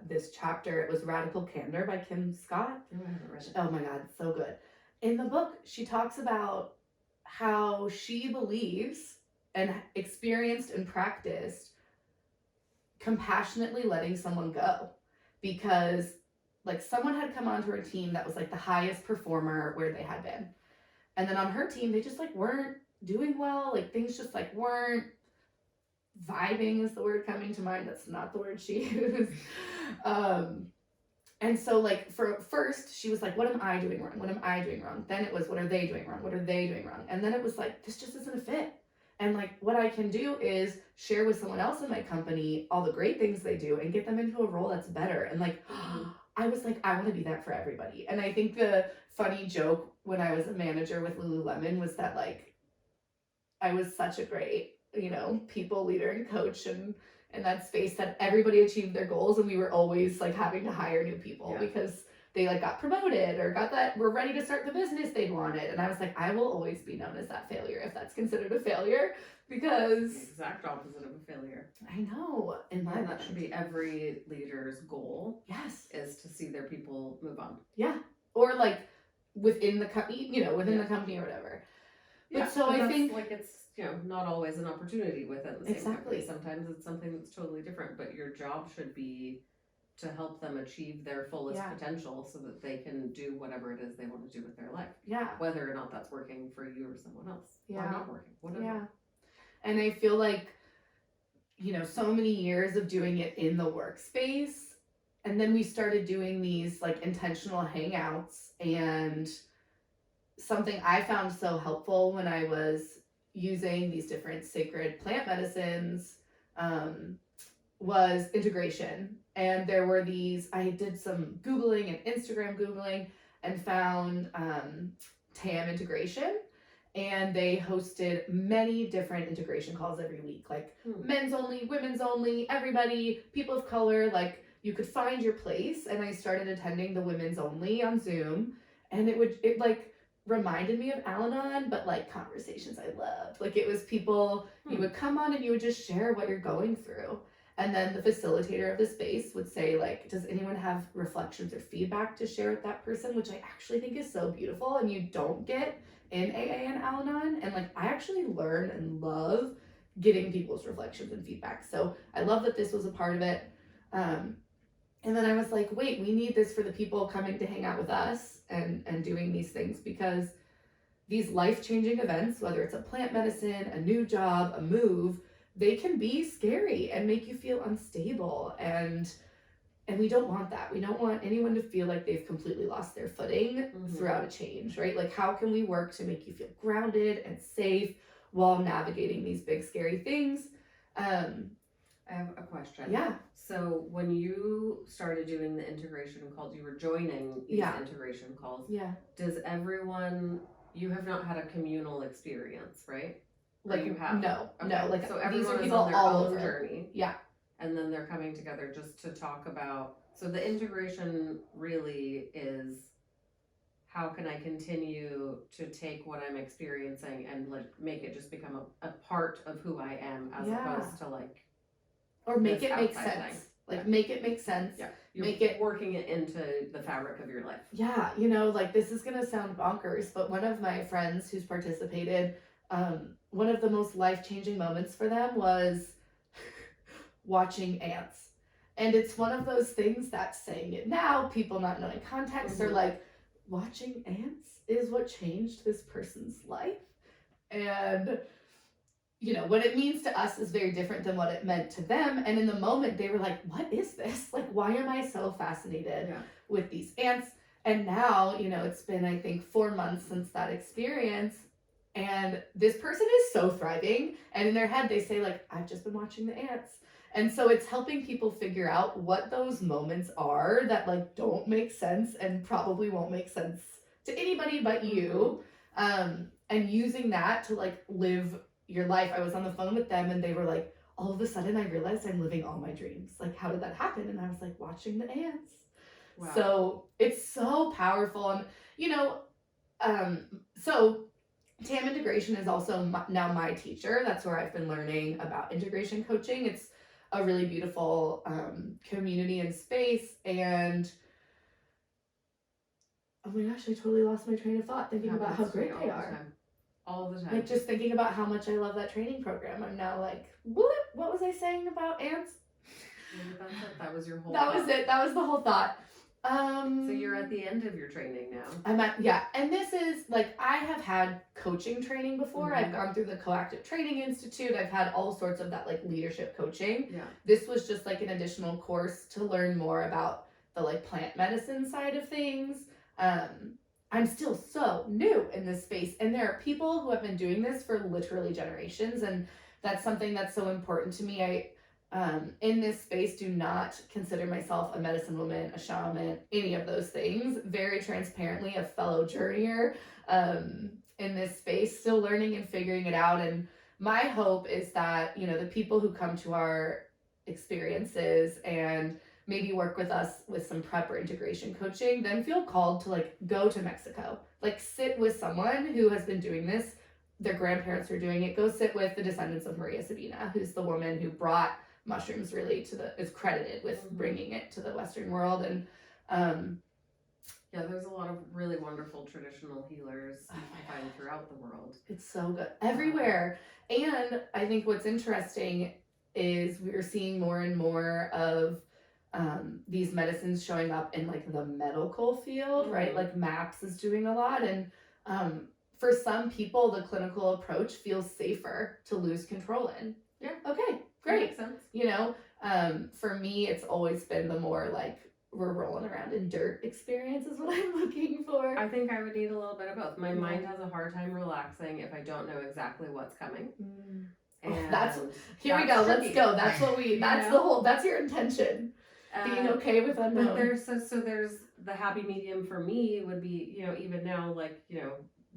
this chapter, it was Radical Candor by Kim Scott. Oh, I haven't read it. Oh my God, so good. In the book, she talks about how she believes and experienced and practiced compassionately letting someone go, because like someone had come onto her team that was like the highest performer where they had been, and then on her team they just like weren't doing well, like things just like weren't vibing is the word coming to mind. That's not the word she used. And so like for first she was like, what am I doing wrong? What am I doing wrong? Then it was, what are they doing wrong? What are they doing wrong? And then it was like, this just isn't a fit. And like what I can do is share with someone else in my company all the great things they do and get them into a role that's better. And like I was like, I want to be that for everybody. And I think the funny joke when I was a manager with Lululemon was that like I was such a great, people leader and coach and in that space that everybody achieved their goals, and we were always like having to hire new people because they like got promoted or were ready to start the business they wanted. And I was like, I will always be known as that failure if that's considered a failure, because the exact opposite of a failure. I know. And that should be every leader's goal. Yes. Is to see their people move on. Yeah. Or like within the company, within the company or whatever. But so I think like it's not always an opportunity within the same company. Sometimes it's something that's totally different, but your job should be to help them achieve their fullest potential so that they can do whatever it is they want to do with their life. Yeah. Whether or not that's working for you or someone else. Or not working. Whatever. Yeah. And I feel like, so many years of doing it in the workspace, and then we started doing these like intentional hangouts, and something I found so helpful when I was using these different sacred plant medicines was integration. And there were I did some Googling and Instagram Googling and found TAM integration. And they hosted many different integration calls every week, like men's only, women's only, everybody, people of color, like you could find your place. And I started attending the women's only on Zoom, and it like reminded me of Al-Anon, but like conversations I loved. Like it was people, you would come on and you would just share what you're going through. And then the facilitator of the space would say like, does anyone have reflections or feedback to share with that person? Which I actually think is so beautiful and you don't get in AA and Al-Anon. And like, I actually learn and love getting people's reflections and feedback. So I love that this was a part of it. And then I was like, wait, we need this for the people coming to hang out with us and doing these things, because these life-changing events, whether it's a plant medicine, a new job, a move, they can be scary and make you feel unstable. And we don't want that. We don't want anyone to feel like they've completely lost their footing throughout a change, right? Like how can we work to make you feel grounded and safe while navigating these big, scary things? I have a question. Yeah. So when you started doing the integration calls, you were joining these integration calls. Yeah. Does everyone, you have not had a communal experience, right? Like or you have? No, okay. no. Like so everyone is on their own journey. Yeah. And then they're coming together just to talk about, so the integration really is, how can I continue to take what I'm experiencing and like make it just become a part of who I am, as opposed to like, or make it make sense. Like make it make sense. Yeah. You're working it into the fabric of your life. Yeah. Like this is going to sound bonkers, but one of my friends who's participated one of the most life-changing moments for them was watching ants. And it's one of those things that saying it now, people not knowing context, are like, watching ants is what changed this person's life. And, what it means to us is very different than what it meant to them. And in the moment, they were like, what is this? Like, why am I so fascinated with these ants? And now, it's been, I think, 4 months since that experience. And this person is so thriving. And in their head, they say, like, I've just been watching the ants. And so it's helping people figure out what those moments are that, like, don't make sense and probably won't make sense to anybody but you. And using that to, like, live your life. I was on the phone with them and they were like, all of a sudden I realized I'm living all my dreams. Like, how did that happen? And I was like, watching the ants. Wow. So it's so powerful. And, so TAM integration is also now my teacher. That's where I've been learning about integration coaching. It's a really beautiful community and space. And oh my gosh, I totally lost my train of thought thinking about how great they are. All the time. Like, just thinking about how much I love that training program. I'm now like, what was I saying about ants? That was your whole thought. Was it. That was the whole thought. So you're at the end of your training now. And this is, like, I have had coaching training before. I've gone through the Coactive Training Institute. I've had all sorts of that, like, leadership coaching. Yeah. This was just, like, an additional course to learn more about the, like, plant medicine side of things. I'm still so new in this space, and there are people who have been doing this for literally generations, and that's something that's so important to me. I in this space do not consider myself a medicine woman, a shaman, any of those things. Very transparently a fellow journeyer in this space, still learning and figuring it out. And my hope is that, the people who come to our experiences and maybe work with us with some prep or integration coaching, then feel called to, like, go to Mexico. Like, sit with someone who has been doing this. Their grandparents are doing it. Go sit with the descendants of Maria Sabina, who's the woman who brought mushrooms really is credited with bringing it to the Western world. And there's a lot of really wonderful traditional healers you can find throughout the world. It's so good everywhere. And I think what's interesting is we're seeing more and more of these medicines showing up in, like, the medical field, right? Like, MAPS is doing a lot. And for some people, the clinical approach feels safer to lose control in. Yeah. Okay, great. That makes sense. For me, it's always been the more, like, we're rolling around in dirt experience is what I'm looking for. I think I would need a little bit of both. My mind has a hard time relaxing if I don't know exactly what's coming. And here we go. Tricky. Let's go. That's what that's your intention. Being okay with unknown. But there's the happy medium for me would be, even now, like,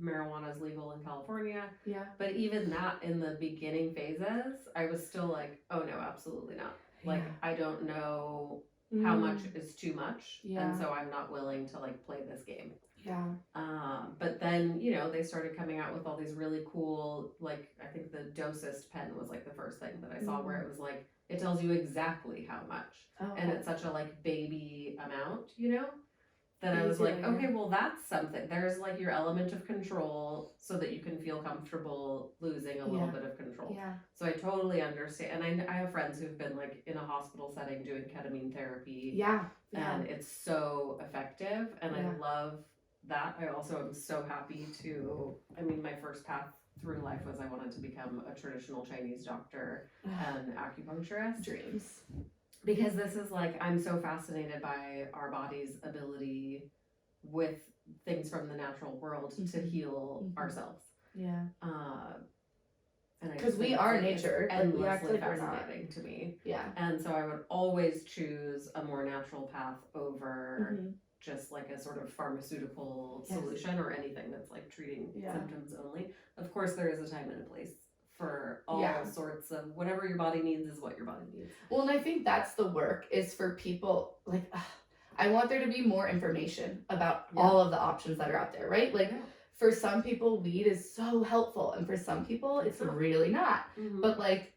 marijuana is legal in California. Yeah. But even that, in the beginning phases, I was still like, oh no, absolutely not. Like, I don't know how much is too much. Yeah. And so I'm not willing to, like, play this game. Yeah. But then, they started coming out with all these really cool, like, I think the Dosist pen was, like, the first thing that I saw where it was like, it tells you exactly how much. Oh. And it's such a, like, baby amount, that I was like, okay, well, that's something. There's, like, your element of control so that you can feel comfortable losing a little bit of control. Yeah. So I totally understand. And I have friends who've been, like, in a hospital setting doing ketamine therapy. Yeah. And it's so effective. And I love that. I also am so happy my first path through life was I wanted to become a traditional Chinese doctor and acupuncturist. Dreams. Because this is, like, I'm so fascinated by our body's ability with things from the natural world to heal ourselves. Yeah. Because we are nature. Endlessly fascinating to me. Yeah. And so I would always choose a more natural path over just, like, a sort of pharmaceutical solution or anything that's, like, treating symptoms only. Of course, there is a time and a place for all sorts of whatever your body needs is what your body needs. Well, and I think that's the work is for people, like, I want there to be more information about all of the options that are out there, right? Like, for some people, weed is so helpful, and for some people, it's really not. But, like,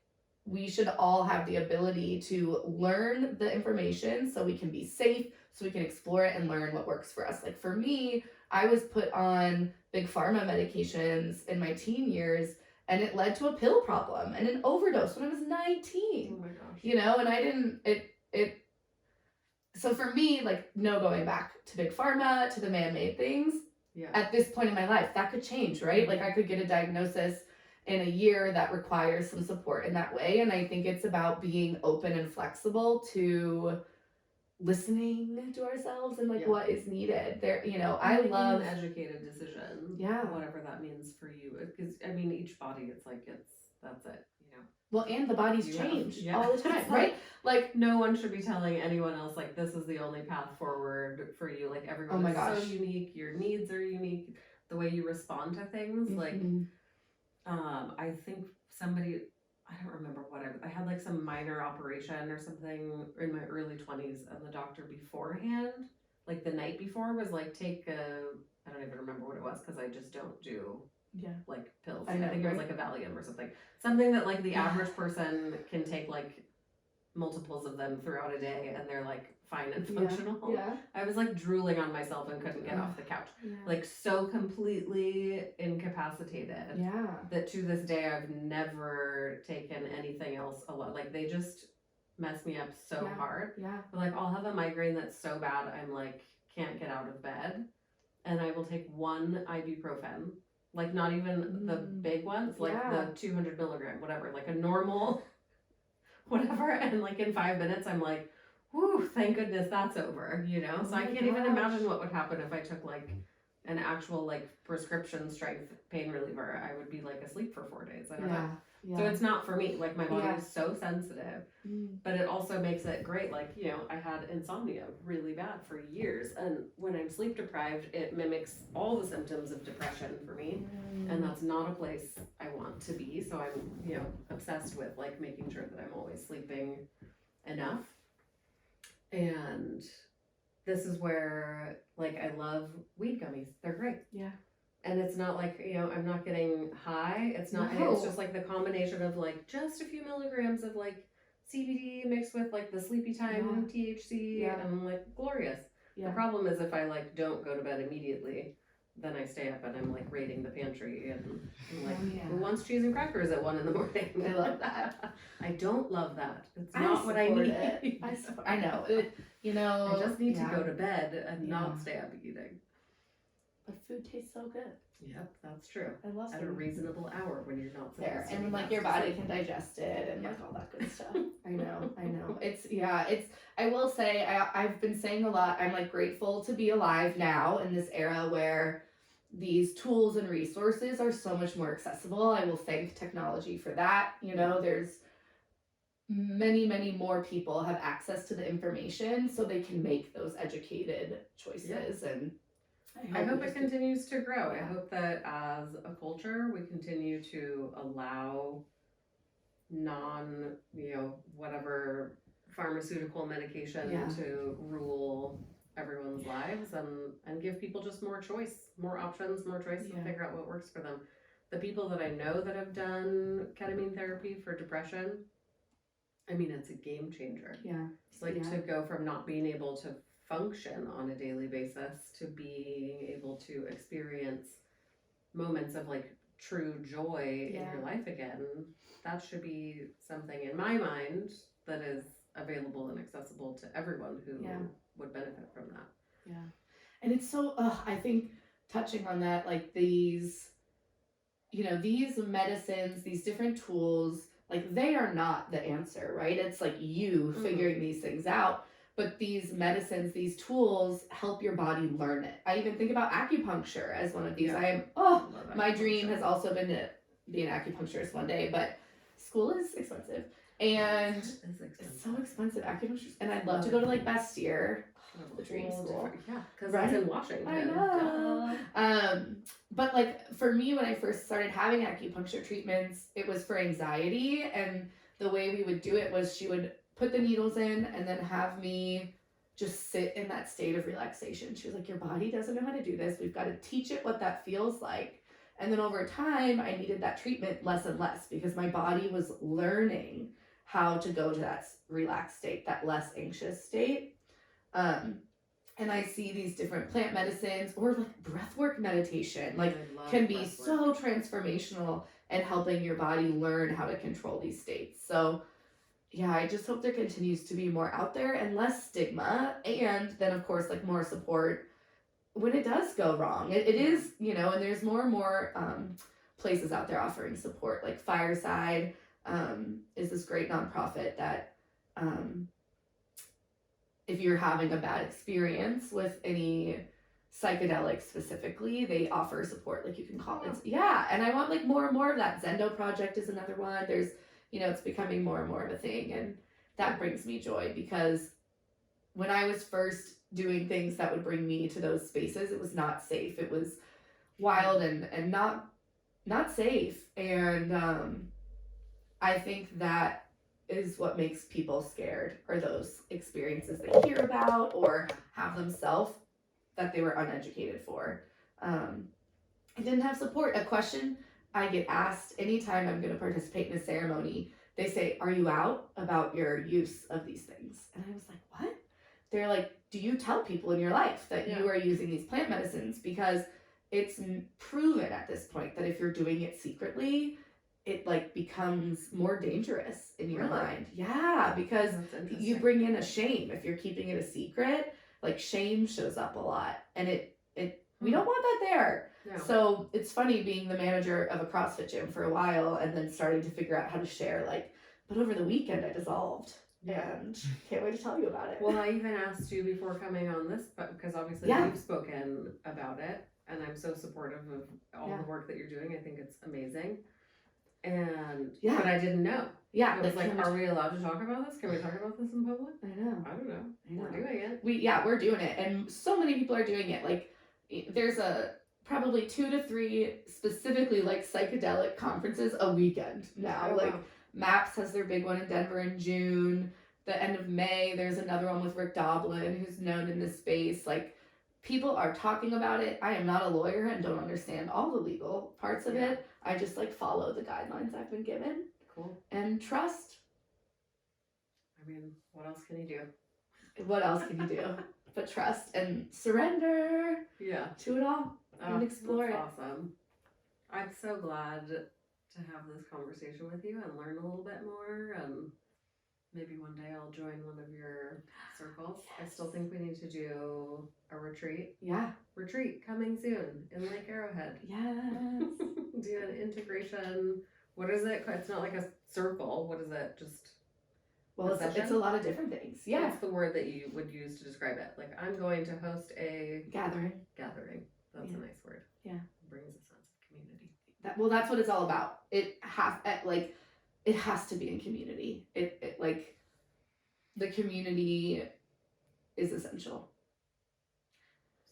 we should all have the ability to learn the information so we can be safe, so we can explore it and learn what works for us. Like, for me, I was put on big pharma medications in my teen years, and it led to a pill problem and an overdose when I was 19. Oh my gosh. You know, and I didn't it so for me, like, no going back to big pharma, to the man-made things. Yeah. At this point in my life, that could change, right? Like, I could get a diagnosis in a year that requires some support in that way. And I think it's about being open and flexible to listening to ourselves and like what is needed there. You know, I love an educated decision. Yeah. Whatever that means for you. Because I mean, each body, it's like, that's it, you know. Well, and the bodies change all the time, right? Like no one should be telling anyone else like this is the only path forward for you. Like everyone is so unique. Your needs are unique. The way you respond to things, like I think somebody, I don't remember what I had like some minor operation or something in my early 20s, and the doctor beforehand, like the night before, was like, I don't even remember what it was because I just don't do like pills. I think it was like a Valium or something that like the average person can take like multiples of them throughout a day and they're like fine and functional. Yeah. I was like drooling on myself and couldn't get off the couch. Yeah. Like so completely incapacitated. Yeah. That to this day I've never taken anything else alone. Like they just mess me up so hard. Yeah. But like I'll have a migraine that's so bad I'm like can't get out of bed, and I will take one ibuprofen. Like not even the big ones, like the 200 milligram, whatever, like a normal whatever, and like in 5 minutes I'm like, whew, thank goodness that's over, you know? So I can't even imagine what would happen if I took like an actual like prescription strength pain reliever. I would be like asleep for 4 days. I don't know. Yeah. So it's not for me. Like my body is so sensitive, but it also makes it great. Like, you know, I had insomnia really bad for years, and when I'm sleep deprived, it mimics all the symptoms of depression for me, and that's not a place I want to be. So I'm, you know, obsessed with like making sure that I'm always sleeping enough. And this is where like I love weed gummies. They're great. Yeah. And it's not like, you know, I'm not getting high. It's not, it's just like the combination of like just a few milligrams of like CBD mixed with like the sleepy time THC, and I'm like glorious. Yeah. The problem is if I like don't go to bed immediately, then I stay up and I'm like raiding the pantry and I'm like, who wants cheese and crackers at 1 a.m? I love that. I don't love that. It's not what I need. I know. You know, I just need to go to bed and not stay up eating. But food tastes so good. Yep, that's true. I love at a reasonable hour when you're not there, and like your body can digest it and like all that good stuff. I know. It's I will say I've been saying a lot. I'm like grateful to be alive now in this era where these tools and resources are so much more accessible. I will thank technology for that. You know, there's many more people have access to the information so they can make those educated choices. And I hope it continues to grow. I hope that as a culture we continue to allow whatever pharmaceutical medication to rule everyone's lives, and give people just more choice, more options, more choice to figure out what works for them. The people that I know that have done ketamine therapy for depression, I mean, it's a game changer. Yeah. It's like to go from not being able to function on a daily basis to being able to experience moments of like true joy in your life again. That should be something in my mind that is available and accessible to everyone who would benefit from that. Yeah. And it's so, I think touching on that, like these medicines, these different tools, like they are not the answer, right? It's like you figuring these things out. But these medicines, these tools help your body learn it. I even think about acupuncture as one of these. My dream has also been to be an acupuncturist one day, but school is expensive. And it's so expensive, acupuncture. And I'd love to go to like Bastyr, the dream school. Yeah, because it's in Washington. I know. But like for me, when I first started having acupuncture treatments, it was for anxiety. And the way we would do it was she would put the needles in and then have me just sit in that state of relaxation. She was like, your body doesn't know how to do this. We've got to teach it what that feels like. And then over time, I needed that treatment less and less because my body was learning how to go to that relaxed state, that less anxious state. And and I see these different plant medicines or like breathwork meditation, like I love can be breath work. so transformational and helping your body learn how to control these states. So yeah, I just hope there continues to be more out there and less stigma, and then of course like more support when it does go wrong. It is, you know, and there's more and more places out there offering support, like Fireside is this great nonprofit that if you're having a bad experience with any psychedelics specifically, they offer support. Like you can call it. Yeah, and I want like more and more of that. Zendo Project is another one. There's, you know, it's becoming more and more of a thing, and that brings me joy because when I was first doing things that would bring me to those spaces, it was not safe. It was wild and not safe, and I think that is what makes people scared, or those experiences they hear about or have themselves that they were uneducated for. I didn't have support. A question I get asked anytime I'm going to participate in a ceremony, they say, "Are you out about your use of these things?" And I was like, "What?" They're like, "Do you tell people in your life that you are using these plant medicines?" Because it's proven at this point that if you're doing it secretly, it like becomes more dangerous in your mind. Yeah, because you bring in a shame if you're keeping it a secret. Like shame shows up a lot, and we don't want that there. No. So it's funny being the manager of a CrossFit gym for a while and then starting to figure out how to share. Like, but over the weekend I dissolved. And can't wait to tell you about it. Well, I even asked you before coming on this, but because obviously you've spoken about it, and I'm so supportive of all the work that you're doing. I think it's amazing. And but I didn't know. Yeah, I was like, are we allowed to talk about this? Can we talk about this in public? I know. I don't know. We're doing it. We're doing it, and so many people are doing it. Like, there's probably 2 to 3 specifically like psychedelic conferences a weekend now. MAPS has their big one in Denver in June. The end of May, there's another one with Rick Doblin, who's known in this space. Like, people are talking about it. I am not a lawyer and don't understand all the legal parts of it. I just like follow the guidelines I've been given. Cool. And trust. I mean, what else can you do? What else can you do? But trust and surrender. Yeah. To it all. And explore it. Awesome. I'm so glad to have this conversation with you and learn a little bit more, and maybe one day I'll join one of your circles. Yes. I still think we need to do a retreat. Yeah. Retreat coming soon in Lake Arrowhead. Yes. Do an integration. What is it? It's not like a circle. What is it? Just well, it's a lot of different things. Yeah. What's the word that you would use to describe it? Like, I'm going to host a gathering. That's a nice word. Yeah. It brings a sense of community. That's what it's all about. It has to be in community. It like the community is essential.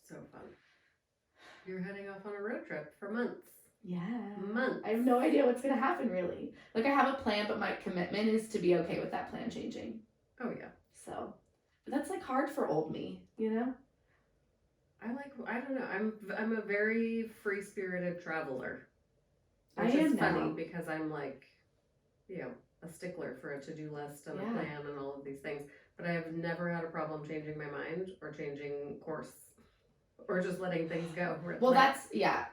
So fun. You're heading off on a road trip for months. Yeah. Months. I have no idea what's gonna happen really. Like, I have a plan, but my commitment is to be okay with that plan changing. Oh yeah. So, but that's like hard for old me, you know? I don't know. I'm a very free-spirited traveler. Which is funny because I'm like, you know, a stickler for a to-do list and a plan and all of these things. But I have never had a problem changing my mind or changing course or just letting things go. Well, like,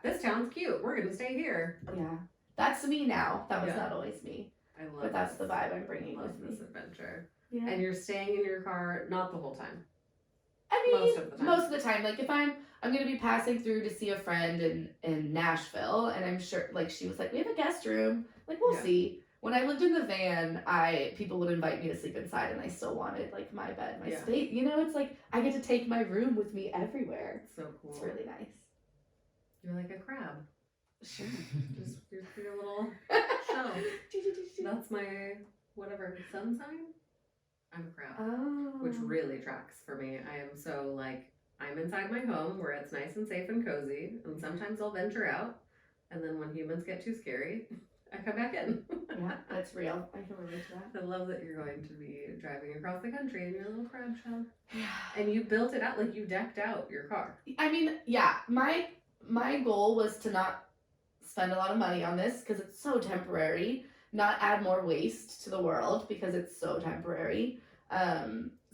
this town's cute. We're gonna stay here. Yeah, that's me now. That was not always me. I love. But that's the vibe I'm bringing with this adventure. Yeah. And you're staying in your car not the whole time. I mean, most of the time. Like, if I'm gonna be passing through to see a friend in Nashville, and I'm sure, like, she was like, we have a guest room. Like, we'll see. When I lived in the van, people would invite me to sleep inside, and I still wanted like my bed, my space. You know, it's like I get to take my room with me everywhere. It's so cool. It's really nice. You're like a crab. Sure. Just your little shell. That's my whatever sun sign. I'm a crab. Oh. Which really tracks for me. I am so like, I'm inside my home where it's nice and safe and cozy, and sometimes I'll venture out, and then when humans get too scary, I come back in. Yeah, that's real. I can relate to that. I love that you're going to be driving across the country in your little crab shell. Yeah. And you built it out, like you decked out your car. I mean, yeah, my goal was to not spend a lot of money on this because it's so temporary, not add more waste to the world because it's so temporary.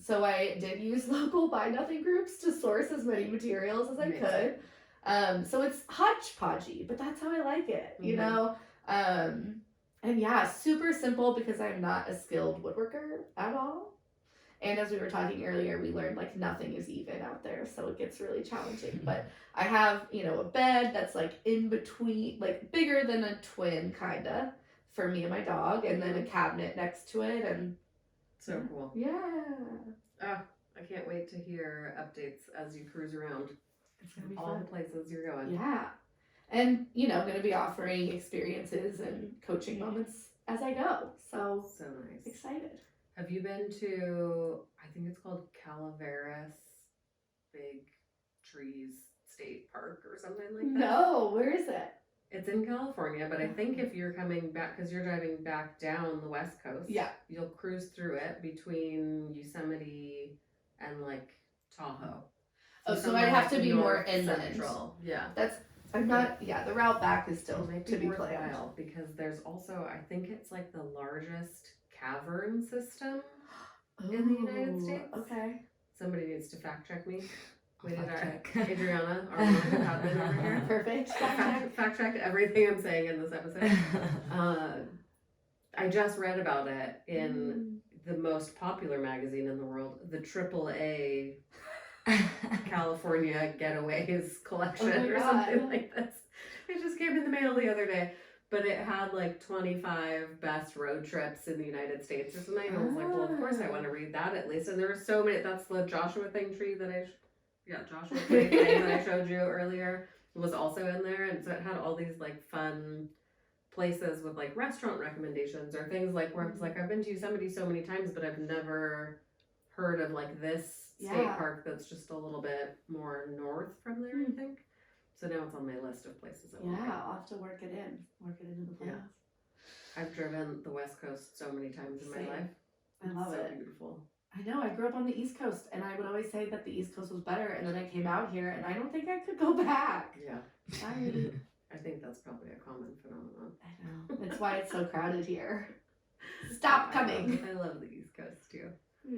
So I did use local buy nothing groups to source as many materials as I could. So it's hodgepodgey, but that's how I like it, you know? And yeah, super simple because I'm not a skilled woodworker at all. And as we were talking earlier, we learned like nothing is even out there, so it gets really challenging. But I have, you know, a bed that's like in between, like bigger than a twin, kinda, for me and my dog, and then a cabinet next to it, and so cool. Yeah. Oh, I can't wait to hear updates as you cruise around. It's gonna be all fun. the places you're going. Yeah. And, you know, going to be offering experiences and coaching moments as I go. So nice. Excited. Have you been to, I think it's called Calaveras Big Trees State Park or something like that? No, where is it? It's in California, but I think if you're coming back, because you're driving back down the West Coast, you'll cruise through it between Yosemite and like Tahoe. So I'd have to be more inland. Central. Yeah. I'm not, the route back is still to be planned. Because there's also, I think it's like the largest cavern system in the United States. Okay. Somebody needs to fact check me. We did Adriana, our wonderful admin over here. Perfect. Fact checked everything I'm saying in this episode. I just read about it in the most popular magazine in the world, the AAA California Getaways collection or something like this. It just came in the mail the other day. But it had like 25 best road trips in the United States or something. And I was like, well, of course I want to read that at least. And there were so many. That's the Joshua thing tree that Joshua Tree thing that I showed you earlier was also in there. And so it had all these like fun places with like restaurant recommendations or things like where I was like, I've been to Yosemite so many times, but I've never heard of like this state park that's just a little bit more north from there, I think. So now it's on my list of places. I'll have to work it into the plans. Yeah. I've driven the West Coast so many times in my life. I love it. So beautiful. I know. I grew up on the East Coast, and I would always say that the East Coast was better, and then I came out here, and I don't think I could go back. Yeah. Sorry. I think that's probably a common phenomenon. I know. That's why it's so crowded here. Stop coming. I love the East Coast too.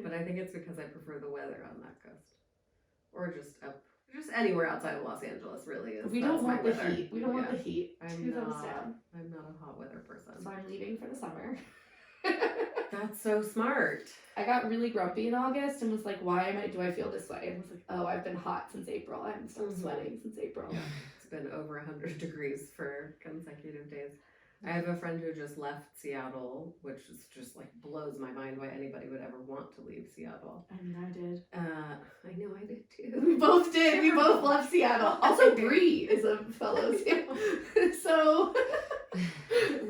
But I think it's because I prefer the weather on that coast. Or just anywhere outside of Los Angeles, really. We don't want the heat. We don't want the heat. I'm not a hot weather person. So I'm leaving for the summer. That's so smart. I got really grumpy in August and was like, do I feel this way? And I was like, oh, I've been hot since April. I haven't stopped sweating since April. Yeah. It's been over 100 degrees for consecutive days. I have a friend who just left Seattle, which is just like blows my mind why anybody would ever want to leave Seattle. I mean, I did. I know I did too. We both did. We both left Seattle. Also, Bree is a fellow Seattle. So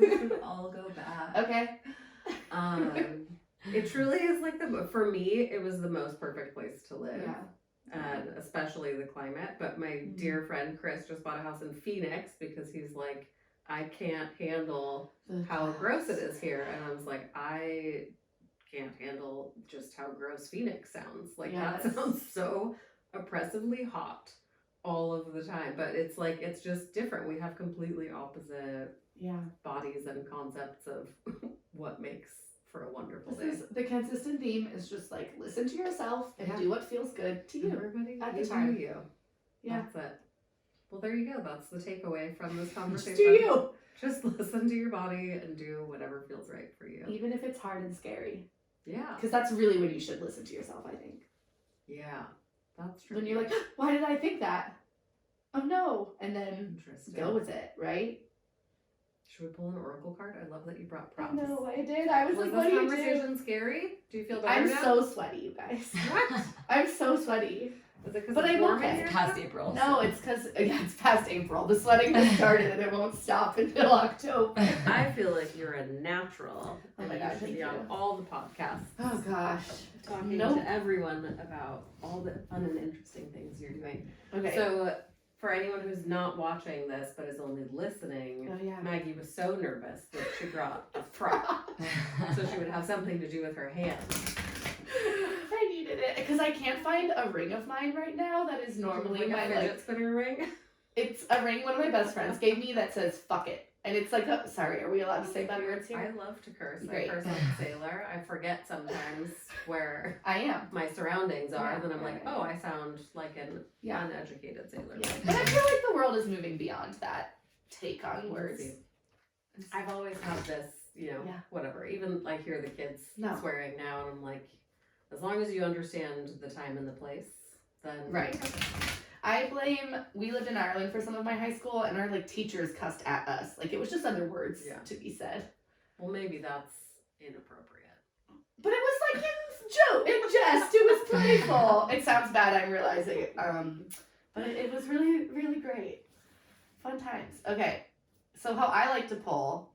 we should all go back. Okay. It truly is like for me, it was the most perfect place to live. Yeah. And especially the climate. But my dear friend Chris just bought a house in Phoenix because he's like, I can't handle how gross it is here. And I was like, I can't handle just how gross Phoenix sounds. Like that sounds so oppressively hot all of the time. But it's like, it's just different. We have completely opposite bodies and concepts of what makes for a wonderful day. The consistent theme is just like, listen to yourself and do what feels good to you. Everybody at the time. You. Yeah. That's it. Well, there you go. That's the takeaway from this conversation. Just do you. Just listen to your body and do whatever feels right for you. Even if it's hard and scary. Yeah. Because that's really when you should listen to yourself, I think. Yeah, that's true. When you're like, why did I think that? Oh, no. And then go with it, right? Should we pull an oracle card? I love that you brought props. No, I did. I was like, what do you do? Was this conversation scary? Do you feel better I'm now? so sweaty, you guys. What? I'm so sweaty. Is it because it's warm okay. in It's past April. No, it's because it's past April. The sweating has started and it won't stop until October. I feel like you're a natural. Oh my God, you should be on all the podcasts. Oh gosh. Talking to everyone about all the fun and interesting things you're doing. Okay. So for anyone who's not watching this but is only listening, Maggie was so nervous that she brought a prop so she would have something to do with her hands. I needed it because I can't find a ring of mine right now that is normally like my a fidget spinner ring. It's a ring one of my best friends gave me that says "fuck it," And it's like, sorry, are we allowed to say bad words here? I love to curse. Great. I curse like a sailor. I forget sometimes where I am. my surroundings are. Yeah, Then I'm yeah, like, yeah. oh, I sound like an Yeah. uneducated sailor. Yeah. But I feel like the world is moving beyond that take on We'll words. see. I've always had this, Yeah. whatever. Even like hear the kids No. swearing now, and I'm like, as long as you understand the time and the place, then Right. We lived in Ireland for some of my high school, and our like teachers cussed at us. Like it was just other words to be said. Well, maybe that's inappropriate. But it was like in jest. It was playful. It sounds bad, I'm realizing. But it was really, really great. Fun times. Okay, so how I like to pull,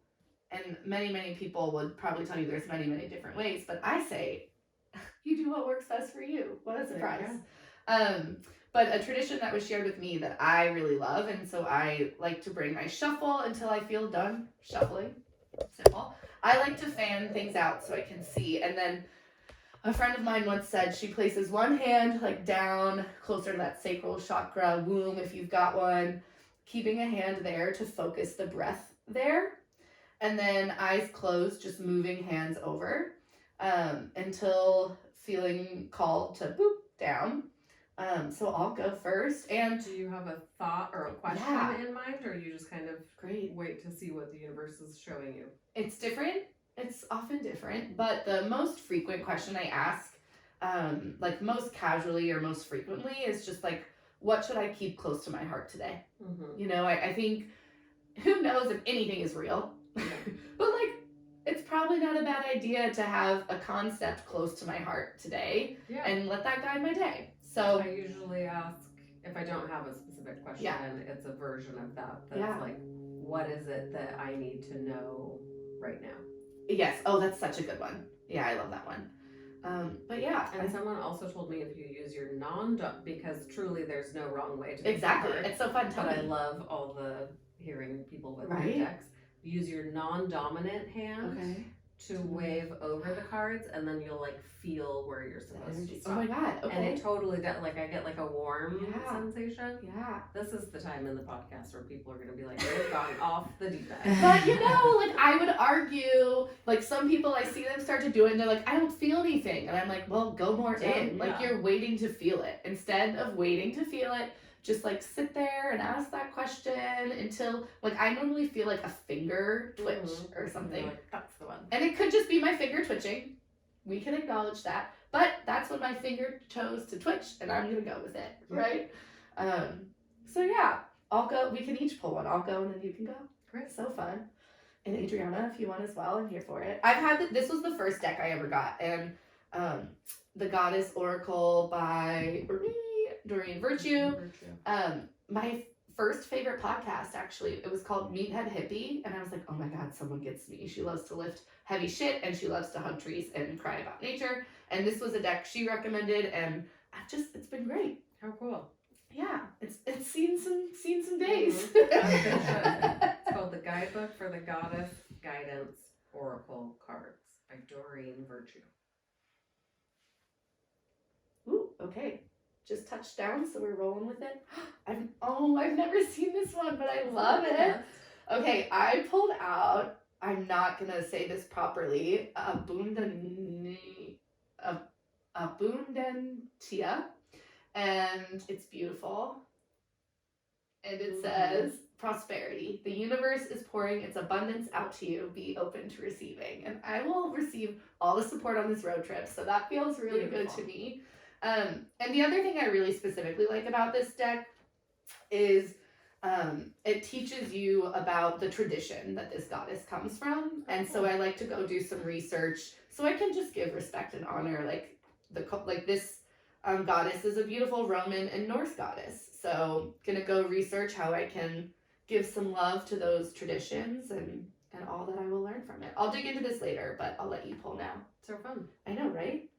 and many, many people would probably tell you there's many, many different ways, but I say, you do what works best for you. What a surprise. But a tradition that was shared with me that I really love, and so I like to bring my shuffle until I feel done shuffling. Simple. I like to fan things out so I can see, and then a friend of mine once said she places one hand like down closer to that sacral chakra, womb if you've got one, keeping a hand there to focus the breath there, and then eyes closed, just moving hands over until feeling called to boop down. So I'll go first. And do you have a thought or a question in mind, or you just kind of wait to see what the universe is showing you? It's different. It's often different, but the most frequent question I ask, like most casually or most frequently, is just like, what should I keep close to my heart today? Mm-hmm. I think, who knows if anything is real, but like, it's probably not a bad idea to have a concept close to my heart today and let that guide my day. So I usually ask, if I don't have a specific question, it's a version of that's like, what is it that I need to know right now? Yes. Oh, that's such a good one. Yeah, I love that one. But yeah. And someone also told me if you use your because truly there's no wrong way to exactly. It's so fun. But I love all the hearing people with their decks. Use your non-dominant hand to wave over the cards, and then you'll like feel where you're supposed to stop. Oh my god. Okay. And it totally does. Like I get like a warm sensation. Yeah. This is the time in the podcast where people are gonna be like, they've gone off the deep end. But like I would argue, like some people I see them start to do it and they're like, I don't feel anything. And I'm like, well, go more in. Like you're waiting to feel it. Instead of waiting to feel it, just like sit there and ask that question until like I normally feel like a finger twitch or something. Like, that's the one. And it could just be my finger twitching. We can acknowledge that. But that's when my finger chose to twitch, and I'm gonna go with it, right? So yeah, I'll go. We can each pull one. I'll go, and then you can go. Great, so fun. And Adriana, if you want as well, I'm here for it. I've had this was the first deck I ever got, and the Goddess Oracle by Doreen Virtue. My first favorite podcast, actually, it was called Meathead Hippie, and I was like, oh my god, someone gets me. She loves to lift heavy shit, and she loves to hug trees and cry about nature. And this was a deck she recommended, and it's been great. How cool. Yeah, it's seen some days. It's called The Guidebook for the Goddess Guidance Oracle Cards by Doreen Virtue. Ooh, okay. Just touched down, so we're rolling with it. I've never seen this one, but I love it. Okay, I pulled out, I'm not gonna say this properly, Abundantia, and it's beautiful. And it says, prosperity. The universe is pouring its abundance out to you. Be open to receiving. And I will receive all the support on this road trip, so that feels really good to me. And the other thing I really specifically like about this deck is it teaches you about the tradition that this goddess comes from. And so I like to go do some research so I can just give respect and honor. This goddess is a beautiful Roman and Norse goddess. So gonna go research how I can give some love to those traditions and all that I will learn from it. I'll dig into this later, but I'll let you pull now. So fun. I know, right?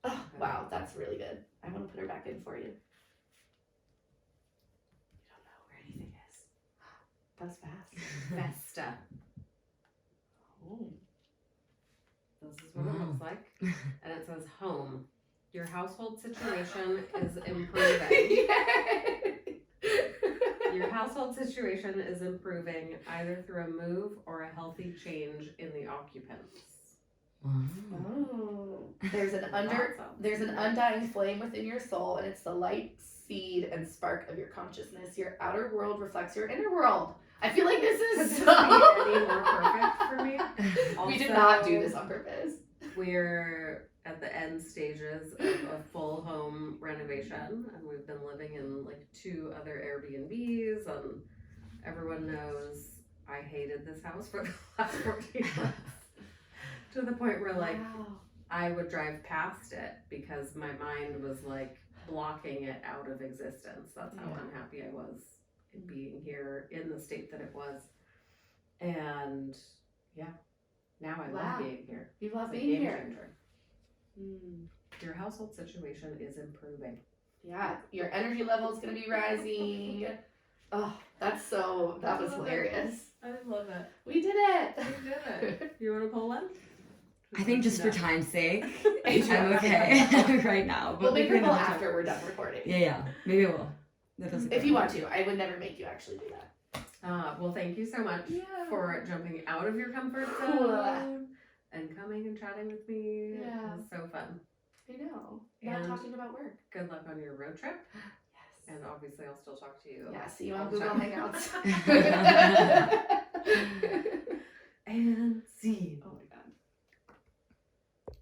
Oh, wow, that's really good. I want to put her back in for you. You don't know where anything is. That was fast. Vesta. Oh. This is what it looks like. And it says home. Your household situation is improving. Your household situation is improving either through a move or a healthy change in the occupants. Oh, there's an There's undying flame within your soul, and it's the light, seed, and spark of your consciousness. Your outer world reflects your inner world. I feel like this is Could this be any more perfect for me? We did Also, not do this on purpose. We're at the end stages of a full home renovation, and we've been living in like 2 other Airbnbs, and everyone knows I hated this house for the last 14 months. To the point where like Wow. I would drive past it because my mind was like blocking it out of existence. That's how unhappy I was in being here in the state that it was. And yeah, now I love being here. You love It's a being game here. changer. Your household situation is improving. Yeah, your energy level is going to be rising. Oh, that was hilarious. I love it. We did it. We did it. You want to pull one? I think just for time's sake, Yeah. I'm okay right now. But We'll make her we can pull also- after we're done recording. Yeah, maybe we'll. That feels like If a- you want to. I would never make you actually do that. Well, thank you so much for jumping out of your comfort Cool. zone and coming and chatting with me. Yeah. It was so fun. I know. Not And- talking about work. Good luck on your road trip. Yes. And obviously, I'll still talk to you. Yeah, see you all on the Google time. Hangouts. And see. Oh my